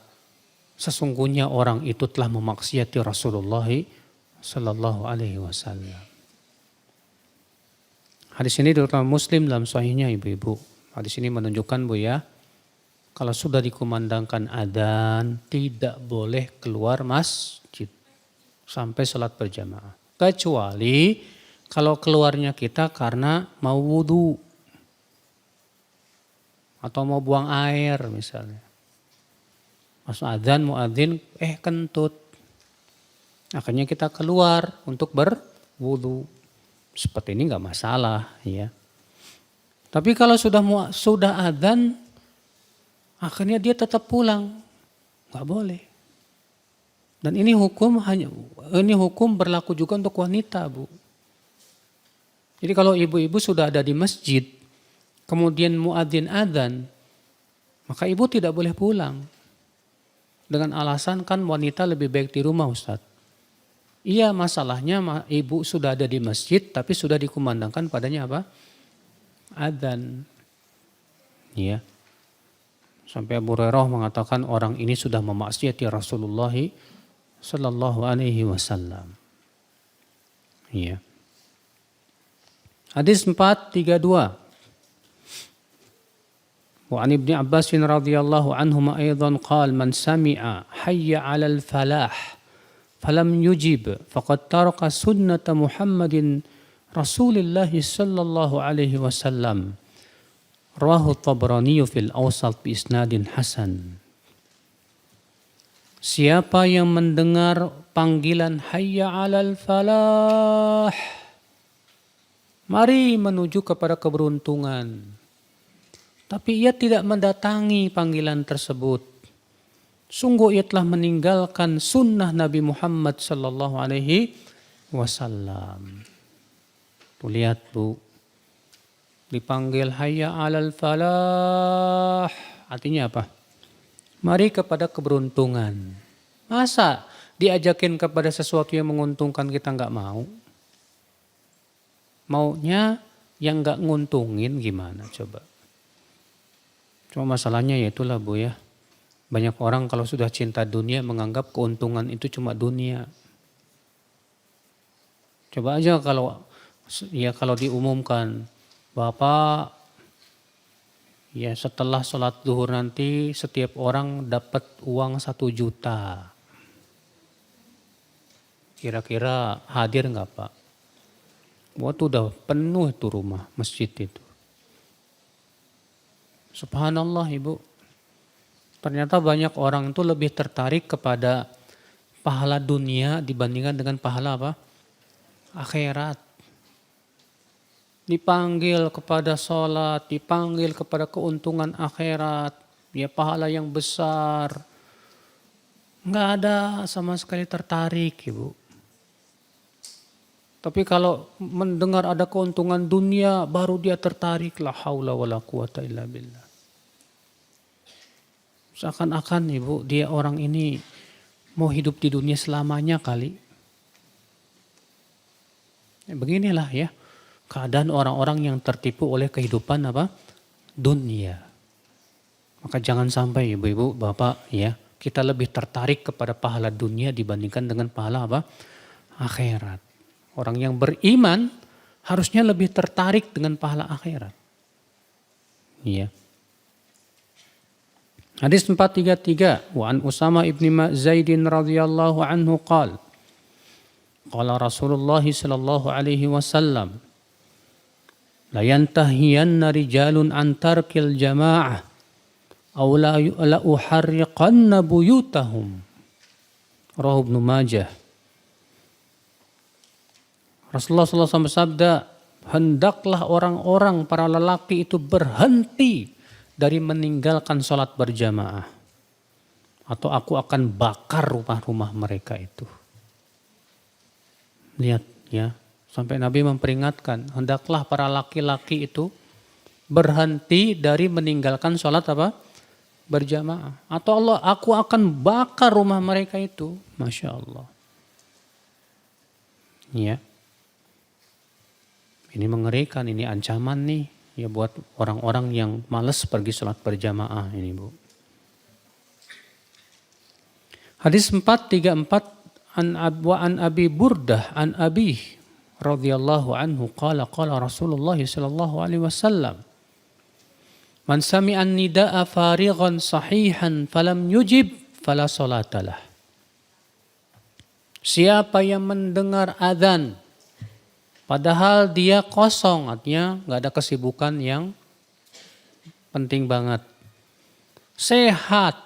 sesungguhnya orang itu telah memaksiati Rasulullah sallallahu alaihi wasallam. Hadis ini diriwayatkan Muslim dalam sahihnya ibu-ibu. Hadis ini menunjukkan Bu ya, kalau sudah dikumandangkan adzan tidak boleh keluar masjid sampai salat berjamaah. Kecuali kalau keluarnya kita karena mau wudu atau mau buang air misalnya. Masuk adzan muadzin kentut. Akhirnya kita keluar untuk berwudu. Seperti ini nggak masalah ya. Tapi kalau sudah adzan, akhirnya dia tetap pulang, nggak boleh. Dan ini hukum berlaku juga untuk wanita, Bu. Jadi kalau ibu-ibu sudah ada di masjid, kemudian muadzin adzan, maka ibu tidak boleh pulang. Dengan alasan kan wanita lebih baik di rumah, Ustadz. Iya, masalahnya ibu sudah ada di masjid tapi sudah dikumandangkan padanya apa? Adzan. Ya. Sampai Abu Hurairah mengatakan orang ini sudah memaksiati Rasulullah sallallahu alaihi wasallam. Ya. Hadis 432. Wa an Ibnu Abbas radhiyallahu anhuma aidan qala man sami'a hayya 'alal falah falam yujib faqad taraka sunnata Muhammadin Rasulillah sallallahu alaihi wasallam. Rawahu Tabrani fil Awsat bi isnadin hasan. Siapa yang mendengar panggilan hayya 'alal falah, mari menuju kepada keberuntungan, tapi ia tidak mendatangi panggilan tersebut, sungguh ia telah meninggalkan sunnah Nabi Muhammad sallallahu alaihi wasallam. Tuh lihat Bu, dipanggil hayya 'alal falah, artinya apa? Mari kepada keberuntungan. Masa diajakin kepada sesuatu yang menguntungkan kita nggak mau? Maunya yang nggak nguntungin gimana coba? Cuma masalahnya ya itulah Bu ya. Banyak orang kalau sudah cinta dunia menganggap keuntungan itu cuma dunia. Coba aja kalau diumumkan, Bapak ya setelah sholat zuhur nanti setiap orang dapat uang 1 juta. Kira-kira hadir nggak Pak? Waktu udah penuh itu rumah masjid itu. Subhanallah Ibu. Ternyata banyak orang itu lebih tertarik kepada pahala dunia dibandingkan dengan pahala apa? Akhirat. Dipanggil kepada sholat, dipanggil kepada keuntungan akhirat, ya pahala yang besar. Nggak ada sama sekali tertarik Ibu. Tapi kalau mendengar ada keuntungan dunia, baru dia tertarik. La haula wa la quwata illa billah. Seakan-akan Ibu, dia orang ini mau hidup di dunia selamanya kali. Beginilah ya. Keadaan orang-orang yang tertipu oleh kehidupan apa? Dunia. Maka jangan sampai Ibu-ibu, Bapak ya, kita lebih tertarik kepada pahala dunia dibandingkan dengan pahala apa? Akhirat. Orang yang beriman harusnya lebih tertarik dengan pahala akhirat. Iya. Hadis 433, wa an Usama ibni Zaidin radhiyallahu anhu qala Rasulullah sallallahu alaihi wasallam, la yantahiyanna rijalun an tarkil jama'ah aw la uharriqanna buyutahum. Rawahu Ibnu Majah. Rasulullah SAW bersabda, hendaklah orang-orang para lelaki itu berhenti dari meninggalkan sholat berjamaah, atau aku akan bakar rumah-rumah mereka itu. Lihat ya. Sampai Nabi memperingatkan, hendaklah para laki-laki itu berhenti dari meninggalkan sholat apa? Berjamaah. Atau aku akan bakar rumah mereka itu. Masya Allah. Ya. Ini mengerikan, ini ancaman nih. Ya buat orang-orang yang malas pergi sholat berjamaah ini Bu. Hadis 434 an Abi Burdah an Abi radhiyallahu anhu qala Rasulullah sallallahu alaihi wasallam, man sami'a nidaa farighan sahihan falam yujib fala salatalah. Siapa yang mendengar azan padahal dia kosong, artinya enggak ada kesibukan yang penting banget. Sehat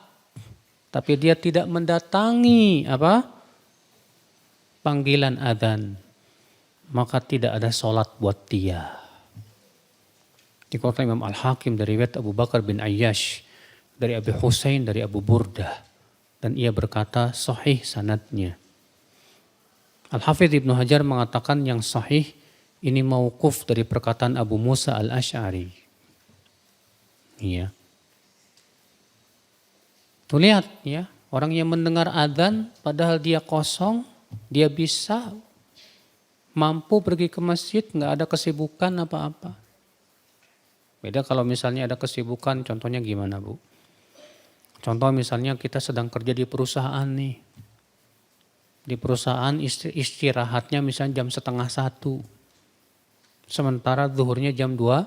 tapi dia tidak mendatangi panggilan azan, maka tidak ada sholat buat dia. Dikatakan Imam Al-Hakim dari riwayat Abu Bakar bin Ayyash, dari Abi Husain, dari Abu Burdah. Dan ia berkata sahih sanadnya. Al-Hafidh Ibnu Hajar mengatakan yang sahih ini mauquf dari perkataan Abu Musa Al-Asy'ari. Iya. Tuh lihat ya, orang yang mendengar adzan padahal dia kosong, dia bisa mampu pergi ke masjid, nggak ada kesibukan apa-apa. Beda kalau misalnya ada kesibukan, contohnya gimana Bu? Contoh misalnya kita sedang kerja di perusahaan nih. Di perusahaan istirahatnya misalnya jam 12:30. Sementara zuhurnya jam 12.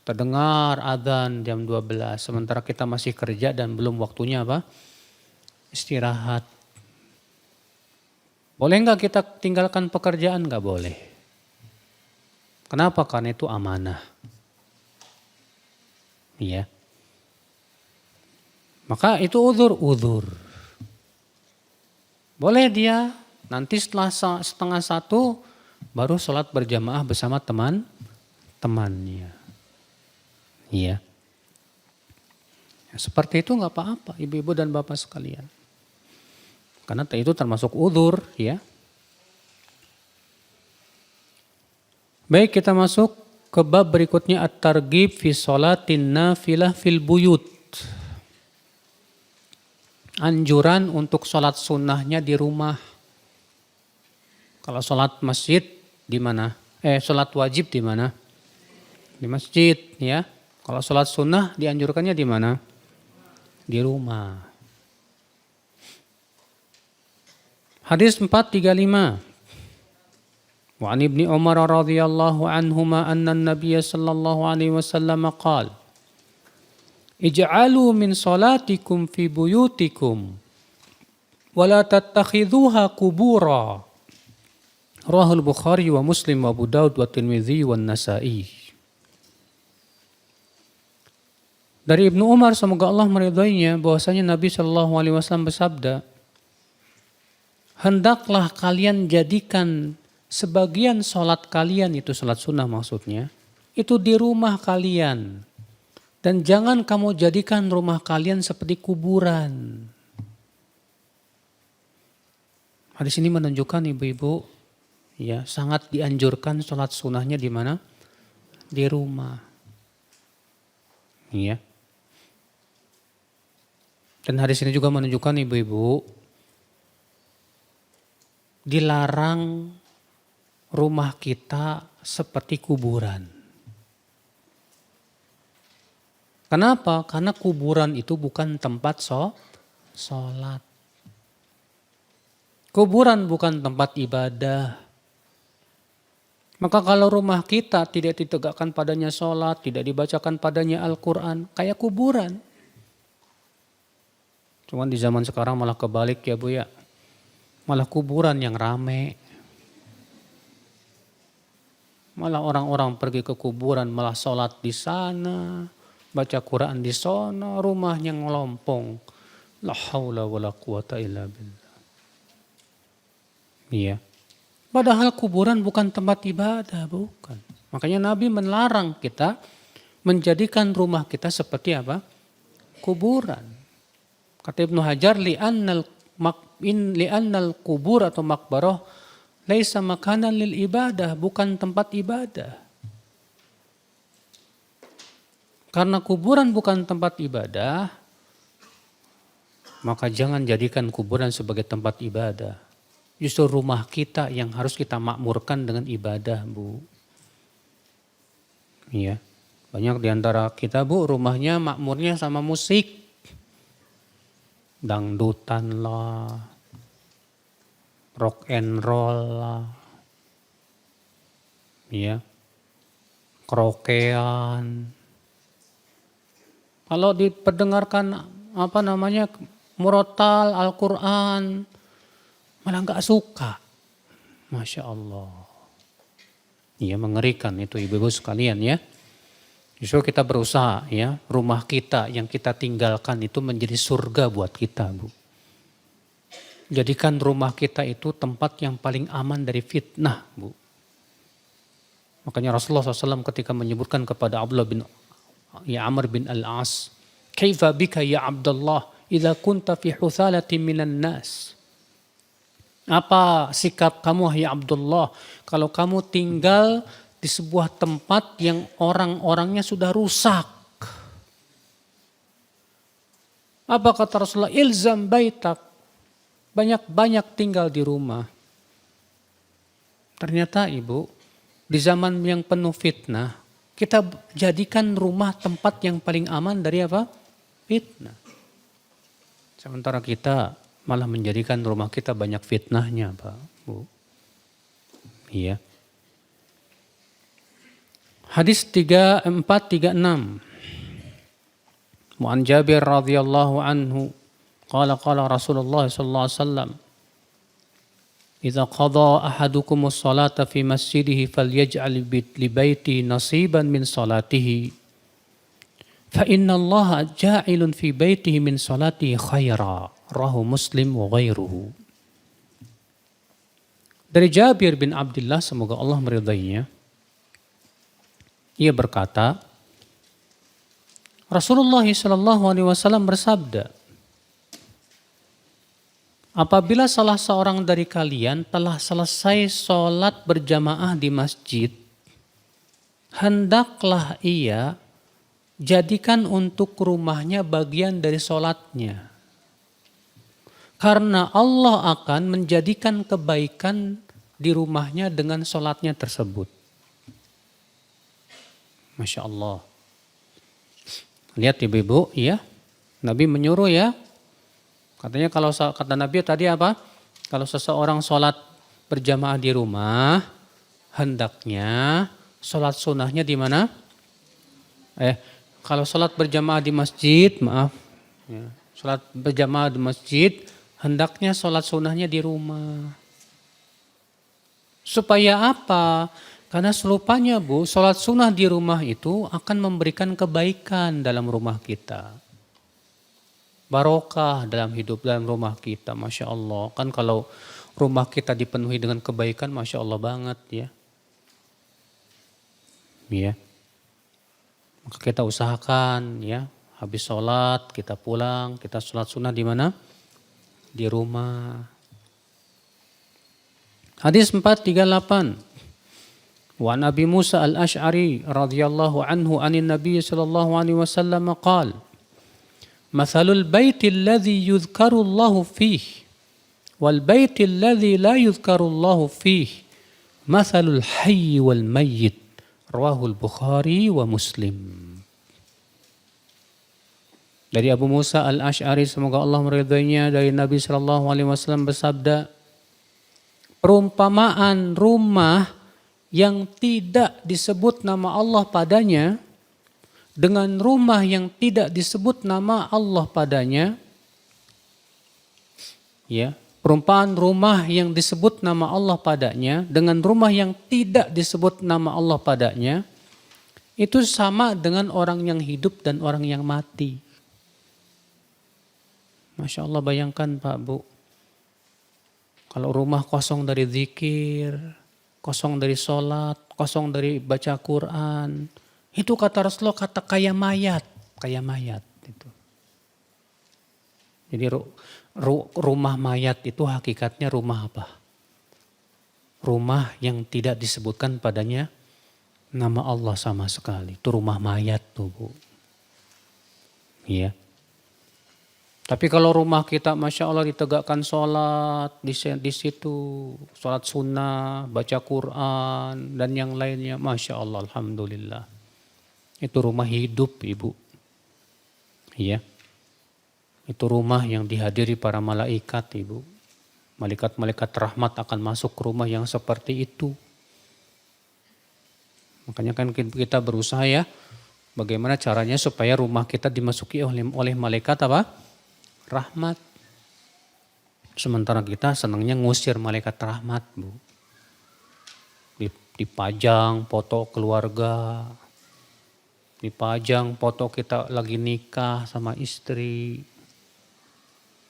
Terdengar adzan jam 12. Sementara kita masih kerja dan belum waktunya istirahat. Boleh nggak kita tinggalkan pekerjaan? Nggak boleh. Kenapa? Karena itu amanah. Iya. Maka itu uzur. Boleh dia nanti setelah 12:30 baru sholat berjamaah bersama teman-temannya. Iya. Ya, seperti itu nggak apa-apa ibu-ibu dan bapak sekalian. Karena itu termasuk uzur ya. Baik, kita masuk ke bab berikutnya, at-targhib fi sholatin nafilah fil buyut. Anjuran untuk sholat sunnahnya di rumah. Kalau sholat masjid di mana? Sholat wajib di mana? Di masjid ya. Kalau sholat sunnah dianjurkannya di mana? Di rumah. Hadis 435. Wa an Ibnu Umar radhiyallahu anhuma anna an-nabiy sallallahu alaihi wasallam qala ij'alu min salatikum fi buyutikum wa la tattakhidhuha qubura. Rawahul Bukhari wa Muslim wa Abu Daud wa Tirmidzi wa Nasa'i. Dari Ibnu Umar, semoga Allah meridhoinya, bahwasanya Nabi sallallahu alaihi wasallam bersabda, hendaklah kalian jadikan sebagian sholat kalian, itu sholat sunnah maksudnya, itu di rumah kalian. Dan jangan kamu jadikan rumah kalian seperti kuburan. Hadis ini menunjukkan ibu-ibu, ya sangat dianjurkan sholat sunnahnya di mana? Di rumah. Iya. Dan hadis ini juga menunjukkan ibu-ibu, dilarang rumah kita seperti kuburan. Kenapa? Karena kuburan itu bukan tempat sholat. Kuburan bukan tempat ibadah. Maka kalau rumah kita tidak ditegakkan padanya sholat, tidak dibacakan padanya Al-Quran, kayak kuburan. Cuman di zaman sekarang malah kebalik ya Bu ya. Malah kuburan yang rame. Malah orang-orang pergi ke kuburan malah sholat di sana, baca Quran di sana, rumahnya ngelompong. La haula wala quwata illa billah. Iya. Padahal kuburan bukan tempat ibadah, bukan. Makanya Nabi melarang kita menjadikan rumah kita seperti apa? Kuburan. Kata Ibnu Hajar, li'annal kubur atau makbarah laisa makanan lil ibadah, bukan tempat ibadah. Karena kuburan bukan tempat ibadah, maka jangan jadikan kuburan sebagai tempat ibadah. Justru rumah kita yang harus kita makmurkan dengan ibadah, Bu. Iya. Banyak di antara kita, Bu, rumahnya makmurnya sama musik. Dangdutan lah, rock and roll lah, ya, kerokean. Kalau diperdengarkan murotal Al-Quran, malah nggak suka, Masya Allah. Iya, mengerikan itu ibu-ibu sekalian ya. Justru kita berusaha ya, rumah kita yang kita tinggalkan itu menjadi surga buat kita, Bu. Jadikan rumah kita itu tempat yang paling aman dari fitnah, Bu. Makanya Rasulullah SAW ketika menyebutkan kepada Abdullah bin Amr bin Al-As, "Kaifa bika ya Abdullah idza kunta fi huthalatin minan nas?" Apa sikap kamu ya Abdullah kalau kamu tinggal di sebuah tempat yang orang-orangnya sudah rusak? Apa kata Rasulullah? Ilzam baitak. Banyak-banyak tinggal di rumah. Ternyata ibu, di zaman yang penuh fitnah, kita jadikan rumah tempat yang paling aman dari apa? Fitnah. Sementara kita malah menjadikan rumah kita banyak fitnahnya, Pak, Bu. Iya. Hadis 436. Mu'an Jabir radhiyallahu anhu qala Rasulullah sallallahu alaihi wasallam idza qada ahadukum as-salata fi masjidihi falyaj'al li baiti nasiban min salatihi fa innallaha ja'ilun fi baitihi min salati khaira. Rahu Muslim wa ghairuhu. Dari Jabir bin Abdullah, semoga Allah meridainya, ia berkata, Rasulullah SAW bersabda, apabila salah seorang dari kalian telah selesai sholat berjamaah di masjid, hendaklah ia jadikan untuk rumahnya bagian dari sholatnya. Karena Allah akan menjadikan kebaikan di rumahnya dengan sholatnya tersebut. Masya Allah. Lihat ibu-ibu, ya. Nabi menyuruh ya. Katanya kalau kata Nabi tadi apa? Kalau seseorang sholat berjamaah di rumah, hendaknya sholat sunnahnya di mana? Kalau sholat berjamaah di masjid, maaf. Ya, sholat berjamaah di masjid, hendaknya sholat sunnahnya di rumah. Supaya apa? Karena selupanya Bu, sholat sunnah di rumah itu akan memberikan kebaikan dalam rumah kita. Barokah dalam hidup dalam rumah kita, Masya Allah. Kan kalau rumah kita dipenuhi dengan kebaikan, Masya Allah banget ya. Ya. Maka kita usahakan ya, habis sholat kita pulang, kita sholat sunnah di mana? Di rumah. Hadis 438. Wa Nabi Musa al-Ash'ari radhiyallahu anhu anin Nabi sallallahu alaihi wasallam qala: "Mathalul baiti alladhi yudhkaru Allahu fihi wal baiti alladhi la yudhkaru Allahu fihi mathalul hayy wal mayyit." Rawahul Bukhari wa Muslim. Dari Abu Musa al-Ash'ari, semoga Allah meridainya, dari Nabi sallallahu alaihi wasallam bersabda, perumpamaan rumah yang tidak disebut nama Allah padanya dengan rumah yang tidak disebut nama Allah padanya, ya, perumpamaan rumah yang disebut nama Allah padanya dengan rumah yang tidak disebut nama Allah padanya, itu sama dengan orang yang hidup dan orang yang mati. Masya Allah, bayangkan Pak Bu, kalau rumah kosong dari zikir, kosong dari sholat, kosong dari baca Quran, itu kata Rasulullah kata kayak mayat itu. Jadi rumah mayat itu hakikatnya rumah apa? Rumah yang tidak disebutkan padanya nama Allah sama sekali. Itu rumah mayat tuh Bu. Iya. Tapi kalau rumah kita Masya Allah ditegakkan sholat di situ, sholat sunnah, baca Quran dan yang lainnya, Masya Allah, Alhamdulillah. Itu rumah hidup Ibu. Iya. Itu rumah yang dihadiri para malaikat Ibu. Malaikat-malaikat rahmat akan masuk ke rumah yang seperti itu. Makanya kan kita berusaha ya, bagaimana caranya supaya rumah kita dimasuki oleh malaikat apa? Rahmat. Sementara kita senangnya ngusir malaikat rahmat Bu. Dipajang foto keluarga, dipajang foto kita lagi nikah sama istri.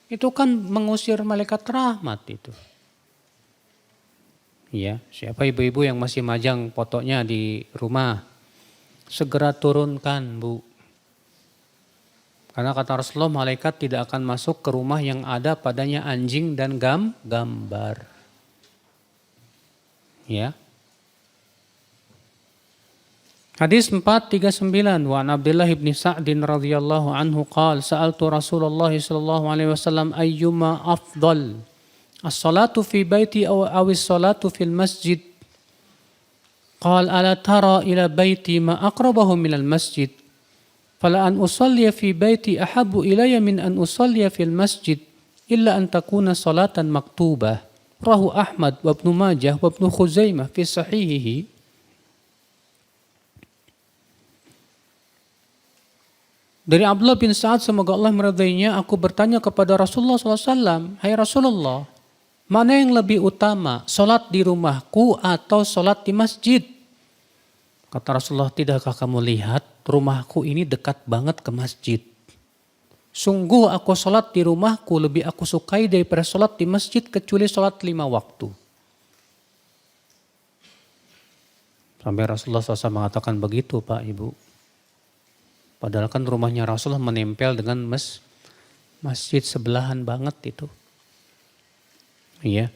Itu kan mengusir malaikat rahmat itu. Ya, siapa ibu-ibu yang masih majang fotonya di rumah, segera turunkan Bu. Karena kata Rasulullah, malaikat tidak akan masuk ke rumah yang ada padanya anjing dan gambar. Ya. Hadis 439, wa Abdullah bin Sa'din radhiyallahu anhu qala sa'altu Rasulullah sallallahu alaihi wasallam ayyuma afdal as-salatu fi baiti aw as-salatu fil masjid. Qala ala tara ila baiti ma aqrabahu minal masjid. Fala an usalliya fi baiti ahabbu ilayya min an usalliya fil masjid illa an takuna salatan maktubah. Rahu Ahmad wa Ibnu Majah wa Ibnu Khuzaimah fi sahihihi. Dari Abdullah bin Sa'ad, semoga Allah meridainya, aku bertanya kepada Rasulullah SAW, hai Rasulullah, mana yang lebih utama, sholat di rumahku atau sholat di masjid? Kata Rasulullah, tidakkah kamu lihat rumahku ini dekat banget ke masjid. Sungguh aku sholat di rumahku lebih aku sukai daripada sholat di masjid kecuali sholat 5 waktu. Sampai Rasulullah SAW mengatakan begitu Pak Ibu. Padahal kan rumahnya Rasulullah menempel dengan masjid sebelahan banget itu. Iya.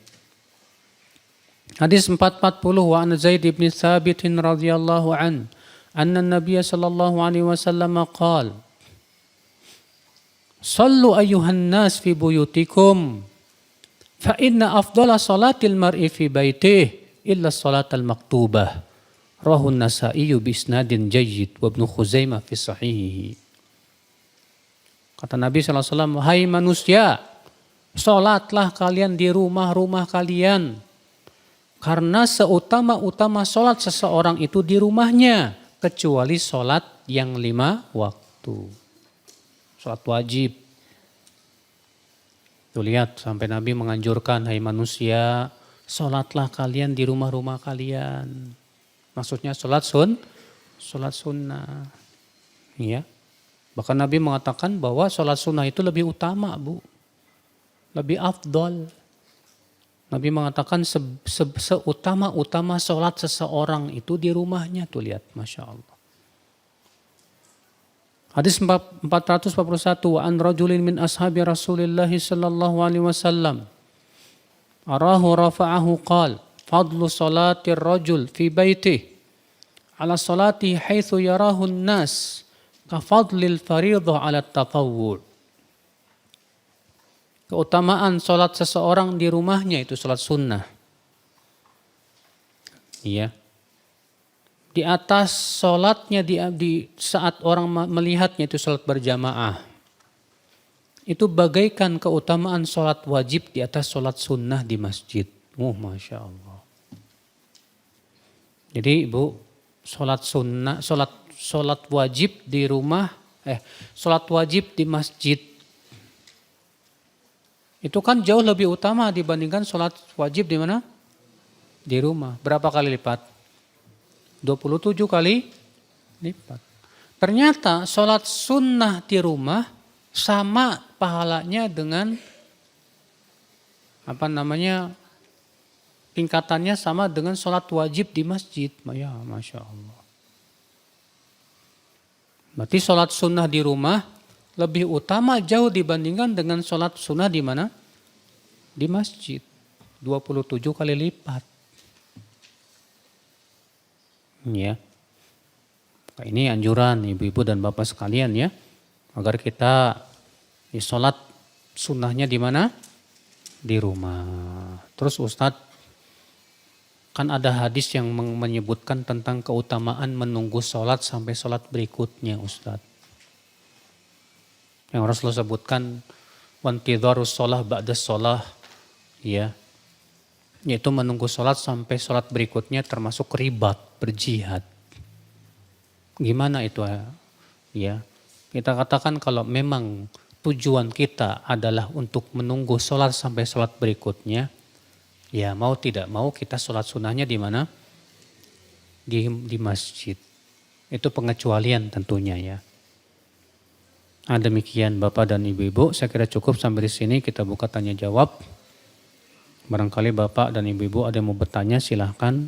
Hadis 440 wa an Zaid bin Thabit radhiyallahu an anna Nabiy sallallahu alaihi wasallam qala Sallu ayyuhan nas fi buyutikum fa inna afdala salatil mar'i fi baitihi illa salatal maktubah. Rawahu An-Nasa'i bi isnadin jayyid wa Ibnu Khuzaimah fi sahihihi. Kata Nabi SAW, hai manusia, sholatlah kalian di rumah-rumah kalian. Karena seutama-utama sholat seseorang itu di rumahnya. Kecuali sholat yang 5 waktu. Sholat wajib. Tuh lihat sampai Nabi menganjurkan, hai manusia, sholatlah kalian di rumah-rumah kalian. Maksudnya sholat sunnah. Ya. Bahkan Nabi mengatakan bahwa sholat sunnah itu lebih utama, Bu. Lebih afdol. Nabi mengatakan seutama-utama sholat seseorang itu di rumahnya. Tuh lihat, Masya Allah. Hadis 441. Wa an rajulin min ashabi Rasulillahi sallallahu alaihi wasallam. Arahu rafa'ahu qal. Fadlu salatir rajul fi baitih. Ala salati haitsu yarahu nas. Kafadlil faridah ala tatawwu'. Keutamaan sholat seseorang di rumahnya itu sholat sunnah. Iya. Di atas sholatnya di saat orang melihatnya itu sholat berjamaah. Itu bagaikan keutamaan sholat wajib di atas sholat sunnah di masjid. Masya Allah. Jadi Ibu, sholat sunnah, sholat wajib di rumah, sholat wajib di masjid. Itu kan jauh lebih utama dibandingkan sholat wajib di mana? Di rumah. Berapa kali lipat? 27 kali lipat. Ternyata sholat sunnah di rumah sama pahalanya dengan tingkatannya sama dengan sholat wajib di masjid. Ya, Masya Allah. Berarti sholat sunnah di rumah lebih utama jauh dibandingkan dengan sholat sunnah di mana? Di masjid. 27 kali lipat. Ya. Ini anjuran ibu-ibu dan bapak sekalian ya. Agar kita sholat sunnahnya di mana? Di rumah. Terus Ustadz, kan ada hadis yang menyebutkan tentang keutamaan menunggu sholat sampai sholat berikutnya Ustadz. Yang Rasulullah sebutkan wantidharus sholah ba'das sholah. Ya. Yaitu menunggu sholat sampai sholat berikutnya termasuk ribat, berjihad. Gimana itu ya? Kita katakan kalau memang tujuan kita adalah untuk menunggu sholat sampai sholat berikutnya, ya mau tidak mau kita sholat sunnahnya di mana? Di masjid. Itu pengecualian tentunya ya. Demikian Bapak dan Ibu-ibu, saya kira cukup sampai di sini kita buka tanya jawab. Barangkali Bapak dan Ibu-ibu ada yang mau bertanya silahkan.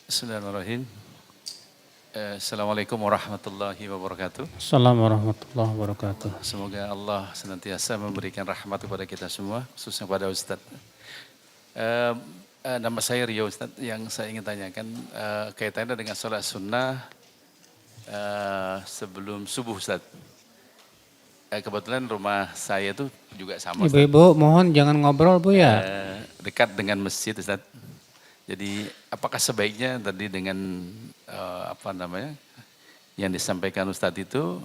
Bismillahirrahmanirrahim. Assalamualaikum warahmatullahi wabarakatuh. Assalamualaikum warahmatullahi wabarakatuh. Semoga Allah senantiasa memberikan rahmat kepada kita semua, khususnya kepada Ustadz. Nama saya Rio Ustadz, yang saya ingin tanyakan kaitannya dengan sholat sunnah sebelum subuh Ustadz. Kebetulan rumah saya itu juga sama Ustadz. Ibu-ibu mohon jangan ngobrol Bu ya. Dekat dengan masjid Ustadz. Jadi apakah sebaiknya tadi dengan yang disampaikan Ustadz itu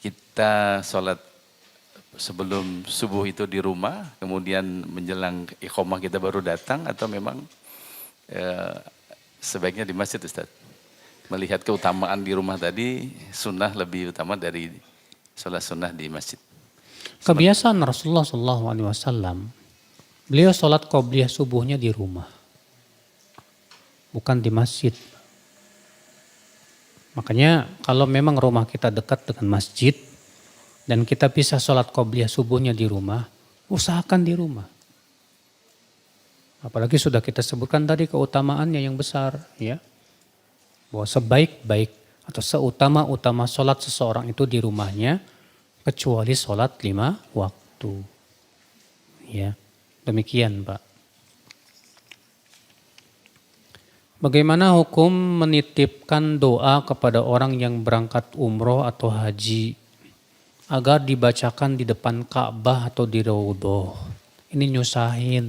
kita sholat sebelum subuh itu di rumah, kemudian menjelang iqomah kita baru datang, atau memang sebaiknya di masjid Ustadz? Melihat keutamaan di rumah tadi, sunnah lebih utama dari sholat sunnah di masjid. Kebiasaan Rasulullah SAW, beliau sholat qobliyah subuhnya di rumah, bukan di masjid. Makanya kalau memang rumah kita dekat dengan masjid dan kita bisa sholat qobliyah subuhnya di rumah, usahakan di rumah. Apalagi sudah kita sebutkan tadi keutamaannya yang besar, ya. Bahwa sebaik-baik atau seutama-utama sholat seseorang itu di rumahnya, kecuali sholat 5 waktu. Ya, demikian Pak. Bagaimana hukum menitipkan doa kepada orang yang berangkat umroh atau haji agar dibacakan di depan Ka'bah atau di Raudhah? Ini nyusahin.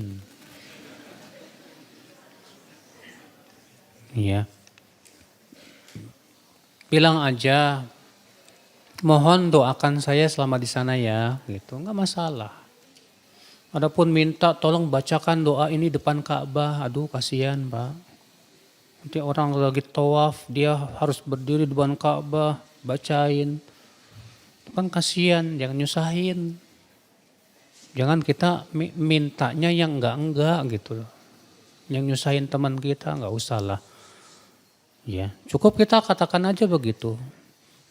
Ya. Bilang aja, mohon doakan saya selama di sana ya, gitu. Enggak masalah. Adapun minta tolong bacakan doa ini depan Ka'bah, aduh kasihan Pak. Nanti orang lagi tawaf, dia harus berdiri di depan Ka'bah, bacain. Itu kan kasihan, jangan nyusahin. Jangan kita mintanya yang enggak gitu. Yang nyusahin teman kita, enggak usah lah. Ya, cukup kita katakan aja begitu.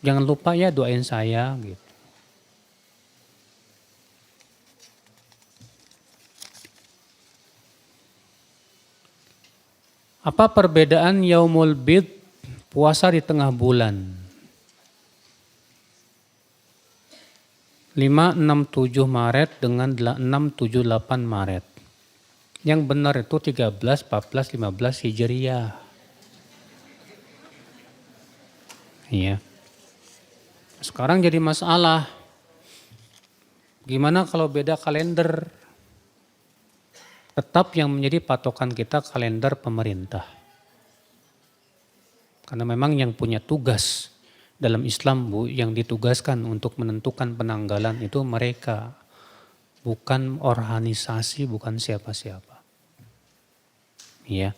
Jangan lupa ya doain saya gitu. Apa perbedaan Yaumul Bid, puasa di tengah bulan? 5, 6, 7 Maret dengan 6, 7, 8 Maret. Yang benar itu 13, 14, 15 Hijriah. Iya. Sekarang jadi masalah. Gimana kalau beda kalender? Tetap yang menjadi patokan kita kalender pemerintah. Karena memang yang punya tugas dalam Islam yang ditugaskan untuk menentukan penanggalan itu mereka. Bukan organisasi, bukan siapa-siapa. Iya.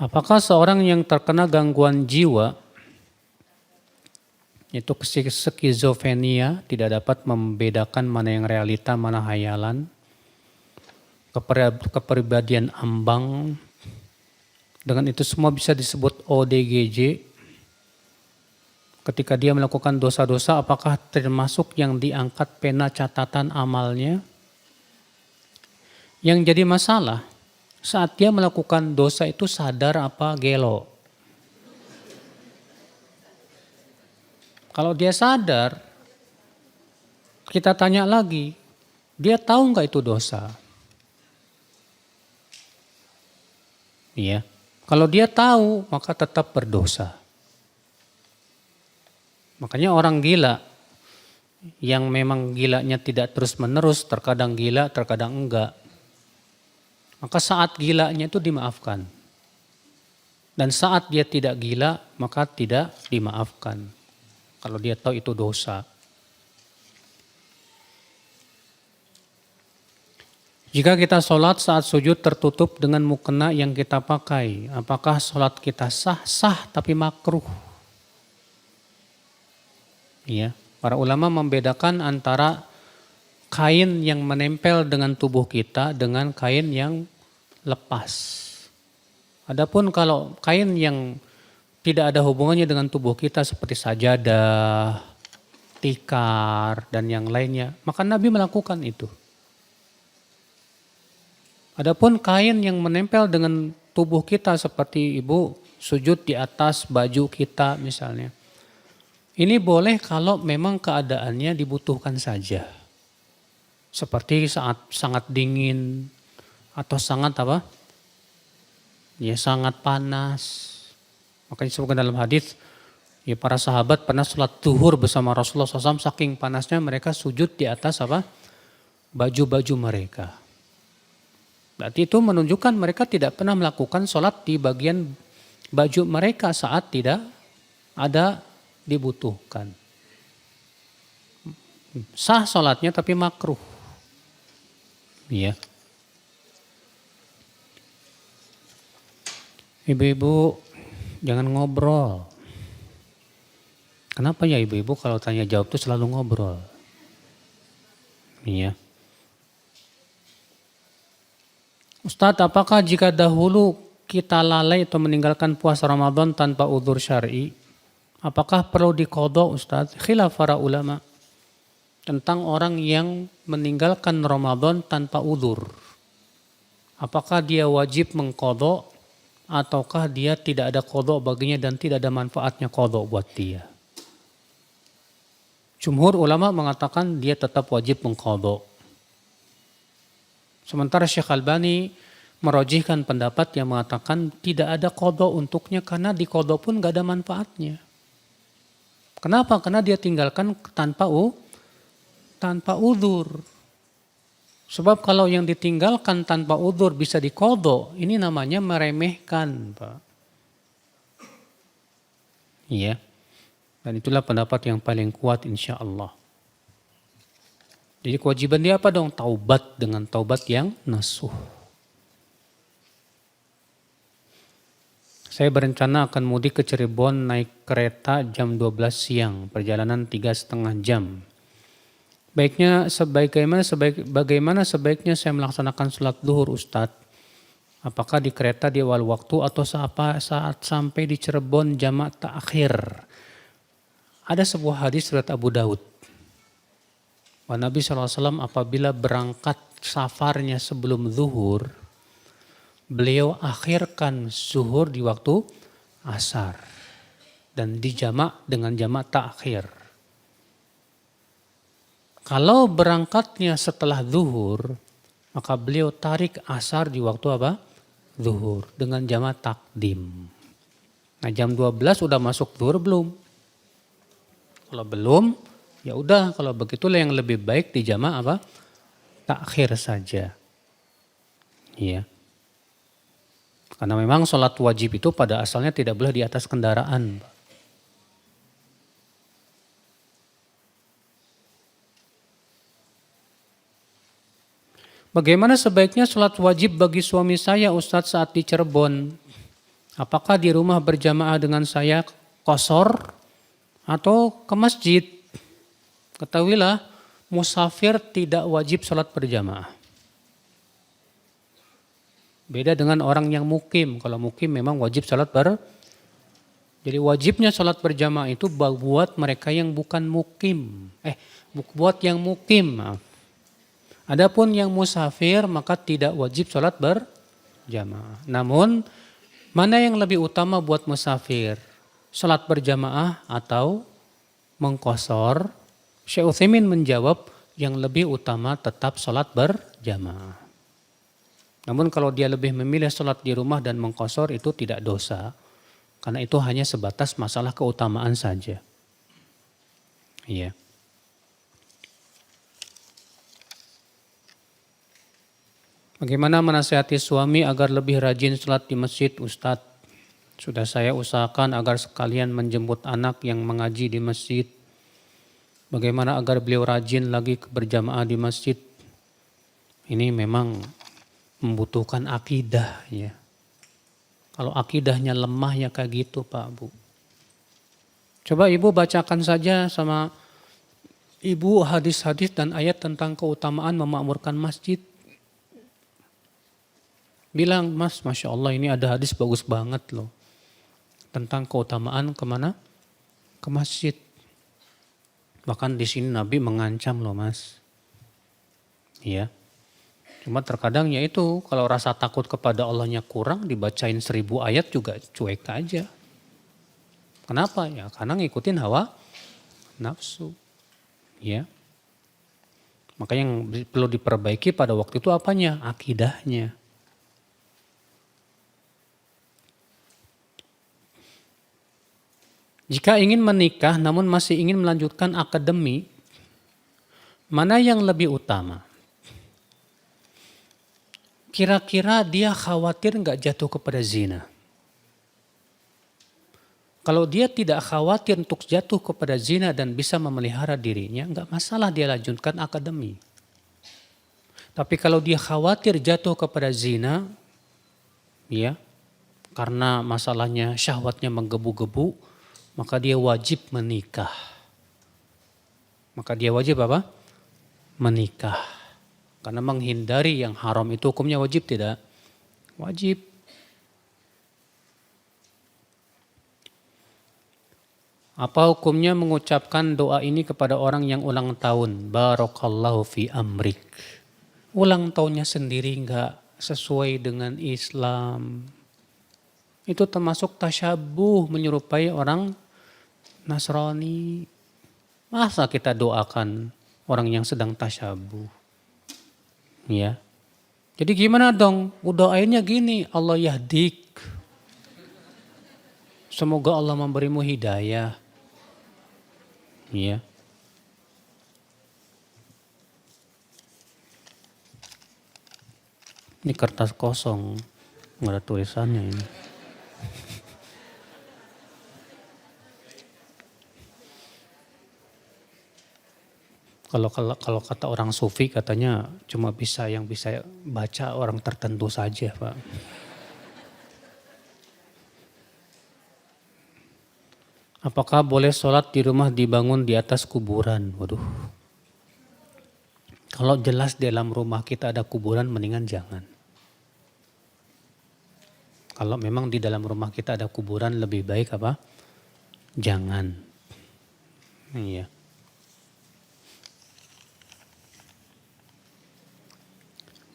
Apakah seorang yang terkena gangguan jiwa, itu skizofrenia, tidak dapat membedakan mana yang realita, mana hayalan, kepribadian ambang, dengan itu semua bisa disebut ODGJ. Ketika dia melakukan dosa-dosa, apakah termasuk yang diangkat pena catatan amalnya? Yang jadi masalah, saat dia melakukan dosa itu sadar apa gelo? Kalau dia sadar, kita tanya lagi, dia tahu nggak itu dosa? Iya. Kalau dia tahu, maka tetap berdosa. Makanya orang gila, yang memang gilanya tidak terus-menerus, terkadang gila, terkadang enggak. Maka saat gilanya itu dimaafkan. Dan saat dia tidak gila, maka tidak dimaafkan. Kalau dia tahu itu dosa. Jika kita sholat saat sujud tertutup dengan mukena yang kita pakai, apakah sholat kita sah? Sah tapi makruh. Ya, para ulama membedakan antara kain yang menempel dengan tubuh kita dengan kain yang lepas. Adapun kalau kain yang tidak ada hubungannya dengan tubuh kita seperti sajadah, tikar, dan yang lainnya, maka Nabi melakukan itu. Adapun kain yang menempel dengan tubuh kita seperti ibu sujud di atas baju kita misalnya. Ini boleh kalau memang keadaannya dibutuhkan saja. Seperti saat sangat dingin atau sangat apa? Ya sangat panas. Makanya disebutkan dalam hadis, ya para sahabat pernah sholat zuhur bersama Rasulullah SAW, saking panasnya mereka sujud di atas apa? Baju-baju mereka. Berarti itu menunjukkan mereka tidak pernah melakukan sholat di bagian baju mereka saat tidak ada dibutuhkan. Sah sholatnya tapi makruh. Iya. Ibu-ibu jangan ngobrol. Kenapa ya ibu-ibu kalau tanya jawab tuh selalu ngobrol? Iya. Ustadz, apakah jika dahulu kita lalai atau meninggalkan puasa Ramadan tanpa udzur syar'i, apakah perlu diqadha Ustadz? Khilaf para ulama tentang orang yang meninggalkan Ramadan tanpa udzur. Apakah dia wajib mengqadha ataukah dia tidak ada qadha baginya dan tidak ada manfaatnya qadha buat dia? Jumhur ulama mengatakan dia tetap wajib mengqadha. Sementara Syekh Albani merojihkan pendapat yang mengatakan tidak ada qadha untuknya karena di qadha pun gak ada manfaatnya. Kenapa? Karena dia tinggalkan tanpa udzur. Sebab kalau yang ditinggalkan tanpa udzur bisa diqadha, ini namanya meremehkan, Pak. Iya. Dan itulah pendapat yang paling kuat insya Allah. Jadi kewajiban dia apa dong? Taubat dengan taubat yang nasuh. Saya berencana akan mudik ke Cirebon naik kereta jam 12 siang, perjalanan 3,5 jam. Bagaimana sebaiknya saya melaksanakan sholat zuhur Ustadz? Apakah di kereta di awal waktu atau saat sampai di Cirebon jamak ta'khir? Ada sebuah hadis riwayat Abu Daud. Nabi SAW apabila berangkat safarnya sebelum zuhur, beliau akhirkan zuhur di waktu asar dan dijamak dengan jamak ta'khir. Kalau berangkatnya setelah zuhur, maka beliau tarik asar di waktu apa? Zuhur dengan jamak takdim. Nah jam 12 udah masuk zuhur belum? Kalau belum, ya udah, kalau begitulah yang lebih baik di jamak apa? Takhir saja. Iya. Karena memang sholat wajib itu pada asalnya tidak boleh di atas kendaraan. Bagaimana sebaiknya sholat wajib bagi suami saya Ustadz saat di Cirebon? Apakah di rumah berjamaah dengan saya qashar atau ke masjid? Ketahuilah, musafir tidak wajib sholat berjamaah. Beda dengan orang yang mukim. Kalau mukim memang wajib sholat Jadi wajibnya sholat berjamaah itu buat mereka yang bukan mukim. Buat yang mukim, maaf. Adapun yang musafir maka tidak wajib sholat berjamaah. Namun, mana yang lebih utama buat musafir? Sholat berjamaah atau mengqashar? Syekh Utsaimin menjawab yang lebih utama tetap sholat berjamaah. Namun kalau dia lebih memilih sholat di rumah dan mengqashar itu tidak dosa. Karena itu hanya sebatas masalah keutamaan saja. Iya. Bagaimana menasihati suami agar lebih rajin sholat di masjid Ustadz? Sudah saya usahakan agar sekalian menjemput anak yang mengaji di masjid. Bagaimana agar beliau rajin lagi berjamaah di masjid? Ini memang membutuhkan akidah ya. Kalau akidahnya lemah ya kayak gitu Pak Bu. Coba Ibu bacakan saja sama Ibu hadis-hadis dan ayat tentang keutamaan memakmurkan masjid. Bilang, Mas, Masya Allah ini ada hadis bagus banget loh. Tentang keutamaan kemana? Ke masjid. Bahkan di sini Nabi mengancam loh Mas. Iya. Cuma terkadang ya itu kalau rasa takut kepada Allahnya kurang dibacain 1000 ayat juga cuek aja. Kenapa? Ya karena ngikutin hawa nafsu. Ya. Maka yang perlu diperbaiki pada waktu itu apanya? Akidahnya. Jika ingin menikah namun masih ingin melanjutkan akademi, mana yang lebih utama? kira-kira dia khawatir nggak jatuh kepada zina? Kalau dia tidak khawatir untuk jatuh kepada zina dan bisa memelihara dirinya, nggak masalah dia lanjutkan akademi. Tapi kalau dia khawatir jatuh kepada zina, ya, karena masalahnya syahwatnya menggebu-gebu, maka dia wajib menikah. Maka dia wajib apa? Menikah. Karena menghindari yang haram itu hukumnya wajib tidak? Wajib. Apa hukumnya mengucapkan doa ini kepada orang yang ulang tahun? Barakallahu fi amrik. Ulang tahunnya sendiri enggak sesuai dengan Islam. Itu termasuk tasyabuh, menyerupai orang Nasrani. Masa kita doakan orang yang sedang tasyabuh? Ya. Jadi gimana dong? Doainnya gini, Allah yahdik. Semoga Allah memberimu hidayah. Ya. Ini kertas kosong, nggak ada tulisannya ini. Kalau kata orang sufi katanya cuma bisa yang bisa baca orang tertentu saja, Pak. Apakah boleh sholat di rumah dibangun di atas kuburan? Waduh. Kalau jelas dalam rumah kita ada kuburan, mendingan jangan. Kalau memang di dalam rumah kita ada kuburan, lebih baik apa? Jangan. Iya.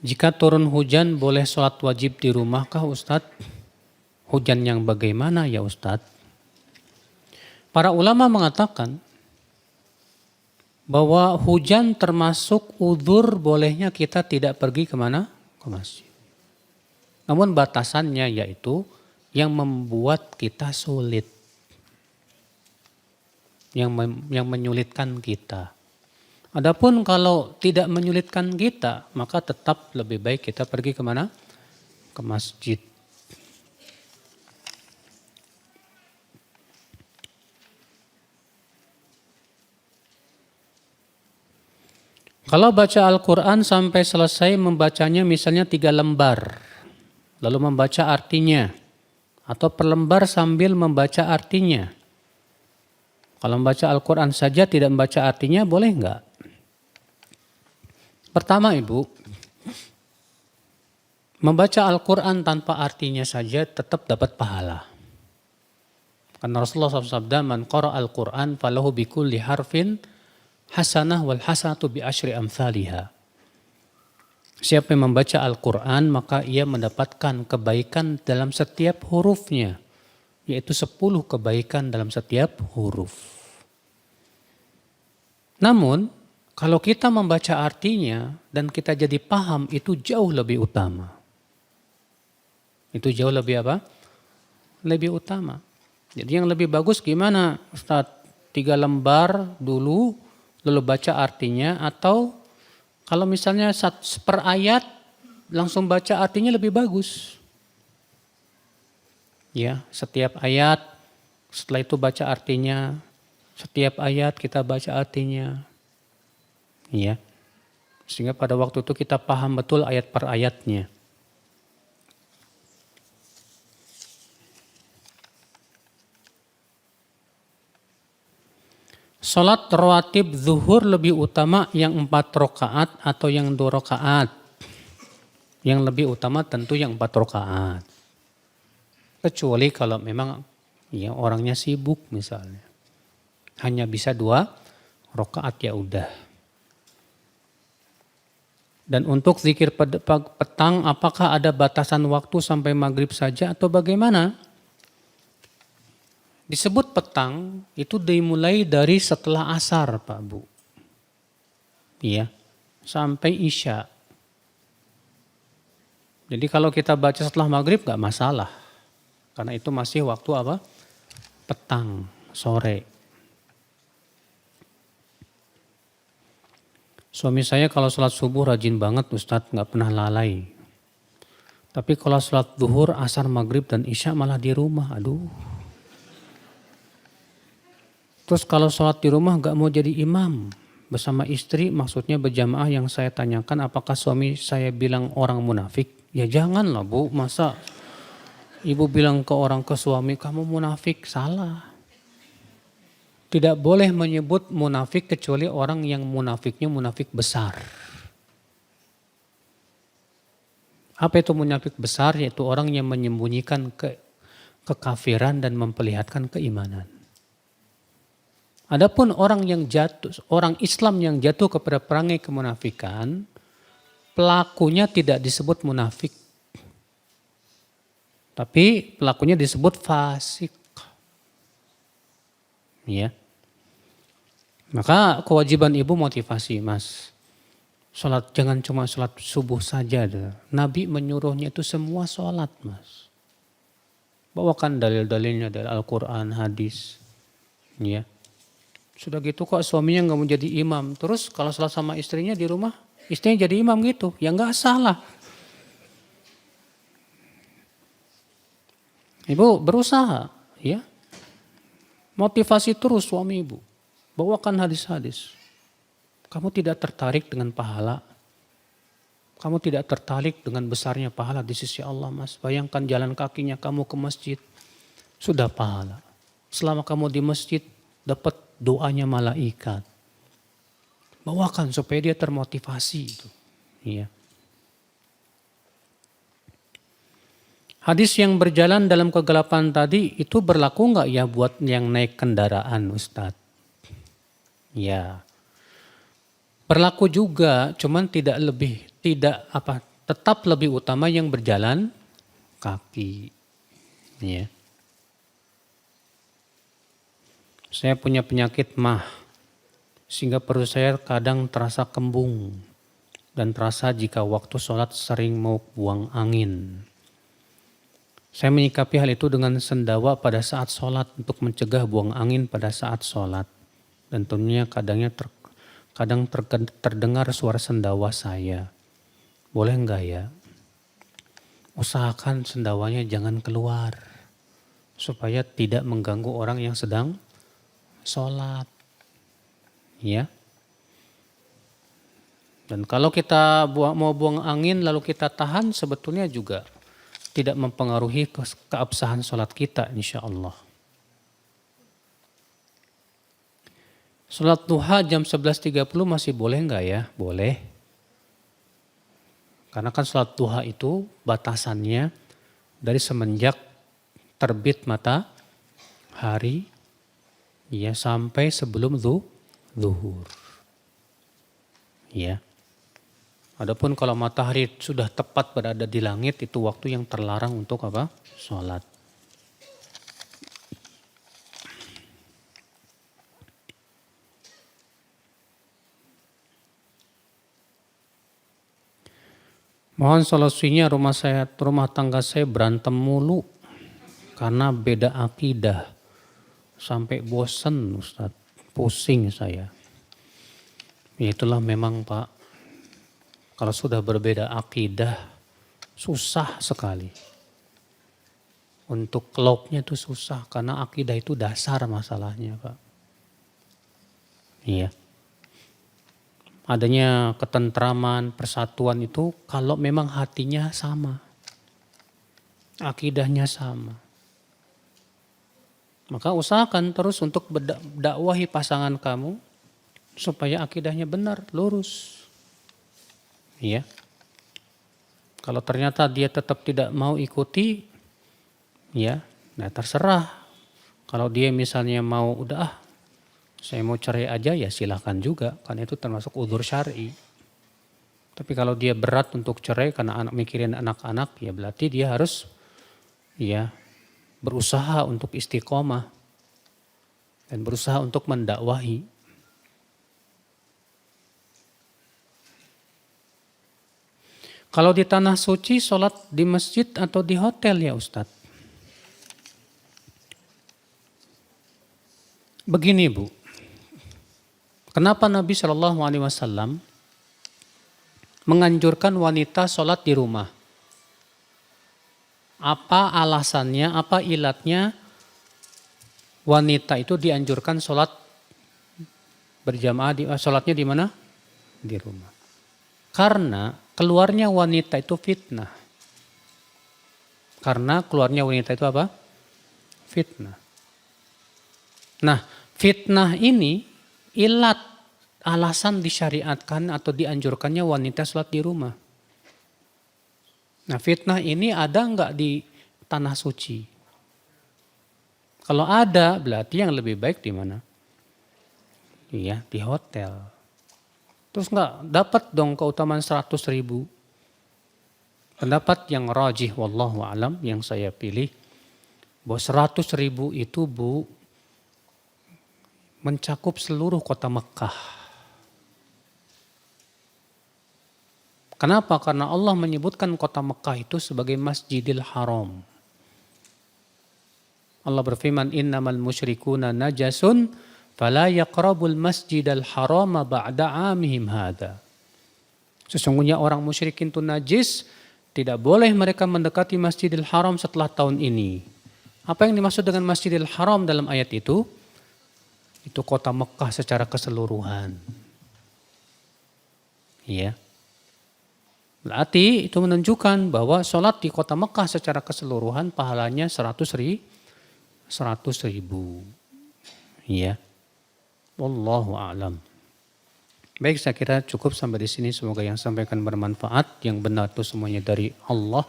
Jika turun hujan, boleh sholat wajib di rumah kah Ustadz? Hujan yang bagaimana ya Ustadz? Para ulama mengatakan bahwa hujan termasuk udzur bolehnya kita tidak pergi kemana? Ke masjid. Namun batasannya yaitu yang membuat kita sulit. Yang menyulitkan kita. Adapun kalau tidak menyulitkan kita, maka tetap lebih baik kita pergi kemana? Ke masjid. Kalau baca Al-Quran sampai selesai membacanya misalnya 3 lembar, lalu membaca artinya, atau per lembar sambil membaca artinya. Kalau membaca Al-Quran saja tidak membaca artinya boleh enggak? Pertama Ibu, membaca Al-Quran tanpa artinya saja tetap dapat pahala. Karena Rasulullah SAW, man qara Al-Quran falahu bikulli harfin hasanah wal hasanatu bi asyri amthaliha. Siapa yang membaca Al-Quran maka ia mendapatkan kebaikan dalam setiap hurufnya. Yaitu 10 kebaikan dalam setiap huruf. Namun kalau kita membaca artinya dan kita jadi paham itu jauh lebih utama. Itu jauh lebih apa? Lebih utama. Jadi yang lebih bagus gimana Ustaz? 3 lembar dulu lalu baca artinya, atau kalau misalnya per ayat langsung baca artinya lebih bagus. Ya, setiap ayat setelah itu baca artinya, setiap ayat kita baca artinya. Ya. Sehingga pada waktu itu kita paham betul ayat per ayatnya. Salat rawatib zuhur lebih utama yang 4 rakaat atau yang 2 rakaat? Yang lebih utama tentu yang 4 rakaat. Kecuali kalau memang ya orangnya sibuk misalnya. Hanya bisa 2 rakaat ya udah. Dan untuk zikir petang apakah ada batasan waktu sampai maghrib saja atau bagaimana? Disebut petang itu dimulai dari setelah asar Pak Bu. Iya, sampai isya. Jadi kalau kita baca setelah maghrib gak masalah. Karena itu masih waktu apa? Petang, sore. Suami saya kalau sholat subuh rajin banget Ustadz, gak pernah lalai. Tapi kalau sholat zuhur, asar, maghrib, dan isya malah di rumah, aduh. Terus kalau sholat di rumah gak mau jadi imam bersama istri, maksudnya berjamaah, yang saya tanyakan apakah suami saya bilang orang munafik? Ya janganlah Bu, masa ibu bilang ke suami kamu munafik, salah. Tidak boleh menyebut munafik kecuali orang yang munafiknya munafik besar. Apa itu munafik besar? Yaitu orang yang menyembunyikan kekafiran dan memperlihatkan keimanan. Adapun orang Islam yang jatuh kepada perangai kemunafikan, pelakunya tidak disebut munafik. Tapi pelakunya disebut fasik. Ya. Maka kewajiban ibu motivasi, Mas. Sholat, jangan cuma sholat subuh saja. Nabi menyuruhnya itu semua sholat, Mas. Bawakan dalil-dalilnya dari Al-Quran, hadis. Ya. Sudah gitu kok suaminya gak mau jadi imam. Terus kalau sholat sama istrinya di rumah, istrinya jadi imam gitu. Ya gak salah. Ibu berusaha, ya. Motivasi terus suami ibu. Bawakan hadis-hadis. Kamu tidak tertarik dengan pahala. Kamu tidak tertarik dengan besarnya pahala di sisi Allah, Mas. Bayangkan jalan kakinya kamu ke masjid. Sudah pahala. Selama kamu di masjid dapat doanya malaikat. Bawakan supaya dia termotivasi itu. Iya. Hadis yang berjalan dalam kegelapan tadi itu berlaku enggak ya buat yang naik kendaraan, Ustadz? Ya. Berlaku juga, cuman tetap lebih utama yang berjalan kaki. Ya. Saya punya penyakit mah, sehingga perut saya kadang terasa kembung dan terasa jika waktu sholat sering mau buang angin. Saya menyikapi hal itu dengan sendawa pada saat sholat untuk mencegah buang angin pada saat sholat. Dan tentunya kadang terdengar suara sendawa saya. Boleh enggak ya? Usahakan sendawanya jangan keluar. Supaya tidak mengganggu orang yang sedang sholat. Ya. Dan kalau kita mau buang angin lalu kita tahan, sebetulnya juga tidak mempengaruhi keabsahan sholat kita, insya Allah. Sholat duha jam 11.30 masih boleh enggak ya? Boleh. Karena kan sholat duha itu batasannya dari semenjak terbit matahari ya sampai sebelum zuhur. Ya. Adapun kalau matahari sudah tepat berada di langit, itu waktu yang terlarang untuk apa? Sholat. Mohon solusinya, rumah tangga saya berantem mulu karena beda akidah. Sampai bosen, Ustaz. Pusing saya. Itulah memang Pak. Kalau sudah berbeda akidah, susah sekali. Untuk klopnya itu susah, karena akidah itu dasar masalahnya Pak. Iya. Adanya ketentraman, persatuan itu kalau memang hatinya sama. Akidahnya sama. Maka usahakan terus untuk dakwahi pasangan kamu supaya akidahnya benar, lurus. Ya. Kalau ternyata dia tetap tidak mau ikuti, ya, nah terserah. Kalau dia misalnya mau saya mau cerai aja, ya silakan juga, karena itu termasuk udzur syar'i. Tapi kalau dia berat untuk cerai karena mikirin anak-anak, ya berarti dia harus ya berusaha untuk istiqomah dan berusaha untuk mendakwahi. Kalau di tanah suci, sholat di masjid atau di hotel ya Ustadz? Begini Bu, kenapa Nabi SAW menganjurkan wanita sholat di rumah? Apa alasannya, apa ilatnya wanita itu dianjurkan sholat berjamaah, sholatnya di mana? Di rumah. Karena keluarnya wanita itu fitnah. Karena keluarnya wanita itu apa? Fitnah. Nah, fitnah ini ilat alasan disyariatkan atau dianjurkannya wanita sholat di rumah. Nah, fitnah ini ada enggak di tanah suci? Kalau ada, berarti yang lebih baik di mana? Iya, di hotel. Terus enggak dapat dong keutamaan 100.000. Pendapat yang rajih wallahu alam yang saya pilih bahwa 100.000 itu Bu mencakup seluruh kota Mekah. Kenapa? Karena Allah menyebutkan kota Mekah itu sebagai Masjidil Haram. Allah berfirman, innamal musyrikuna najasun fala yaqrabul masjidal harama ba'da amihim hadha. Sesungguhnya orang musyrikin itu najis, tidak boleh mereka mendekati Masjidil Haram setelah tahun ini. Apa yang dimaksud dengan Masjidil Haram dalam ayat itu? Itu kota Mekah secara keseluruhan. Iya. Berarti itu menunjukkan bahwa sholat di kota Mekah secara keseluruhan pahalanya 100.000. Iya. Wallahu a'lam. Baik, saya kira cukup sampai di sini. Semoga yang sampaikan bermanfaat. Yang benar itu semuanya dari Allah.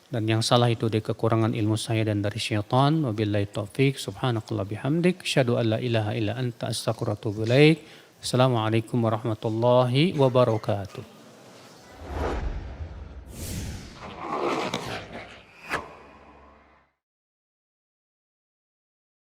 Dan yang salah itu dari kekurangan ilmu saya dan dari syaitan. Wabillahi taufiq. Subhanakallah bihamdik. Asyhadu an la ilaha illa anta astaghfiruka wa atubu ilaik. Assalamualaikum warahmatullahi wabarakatuh.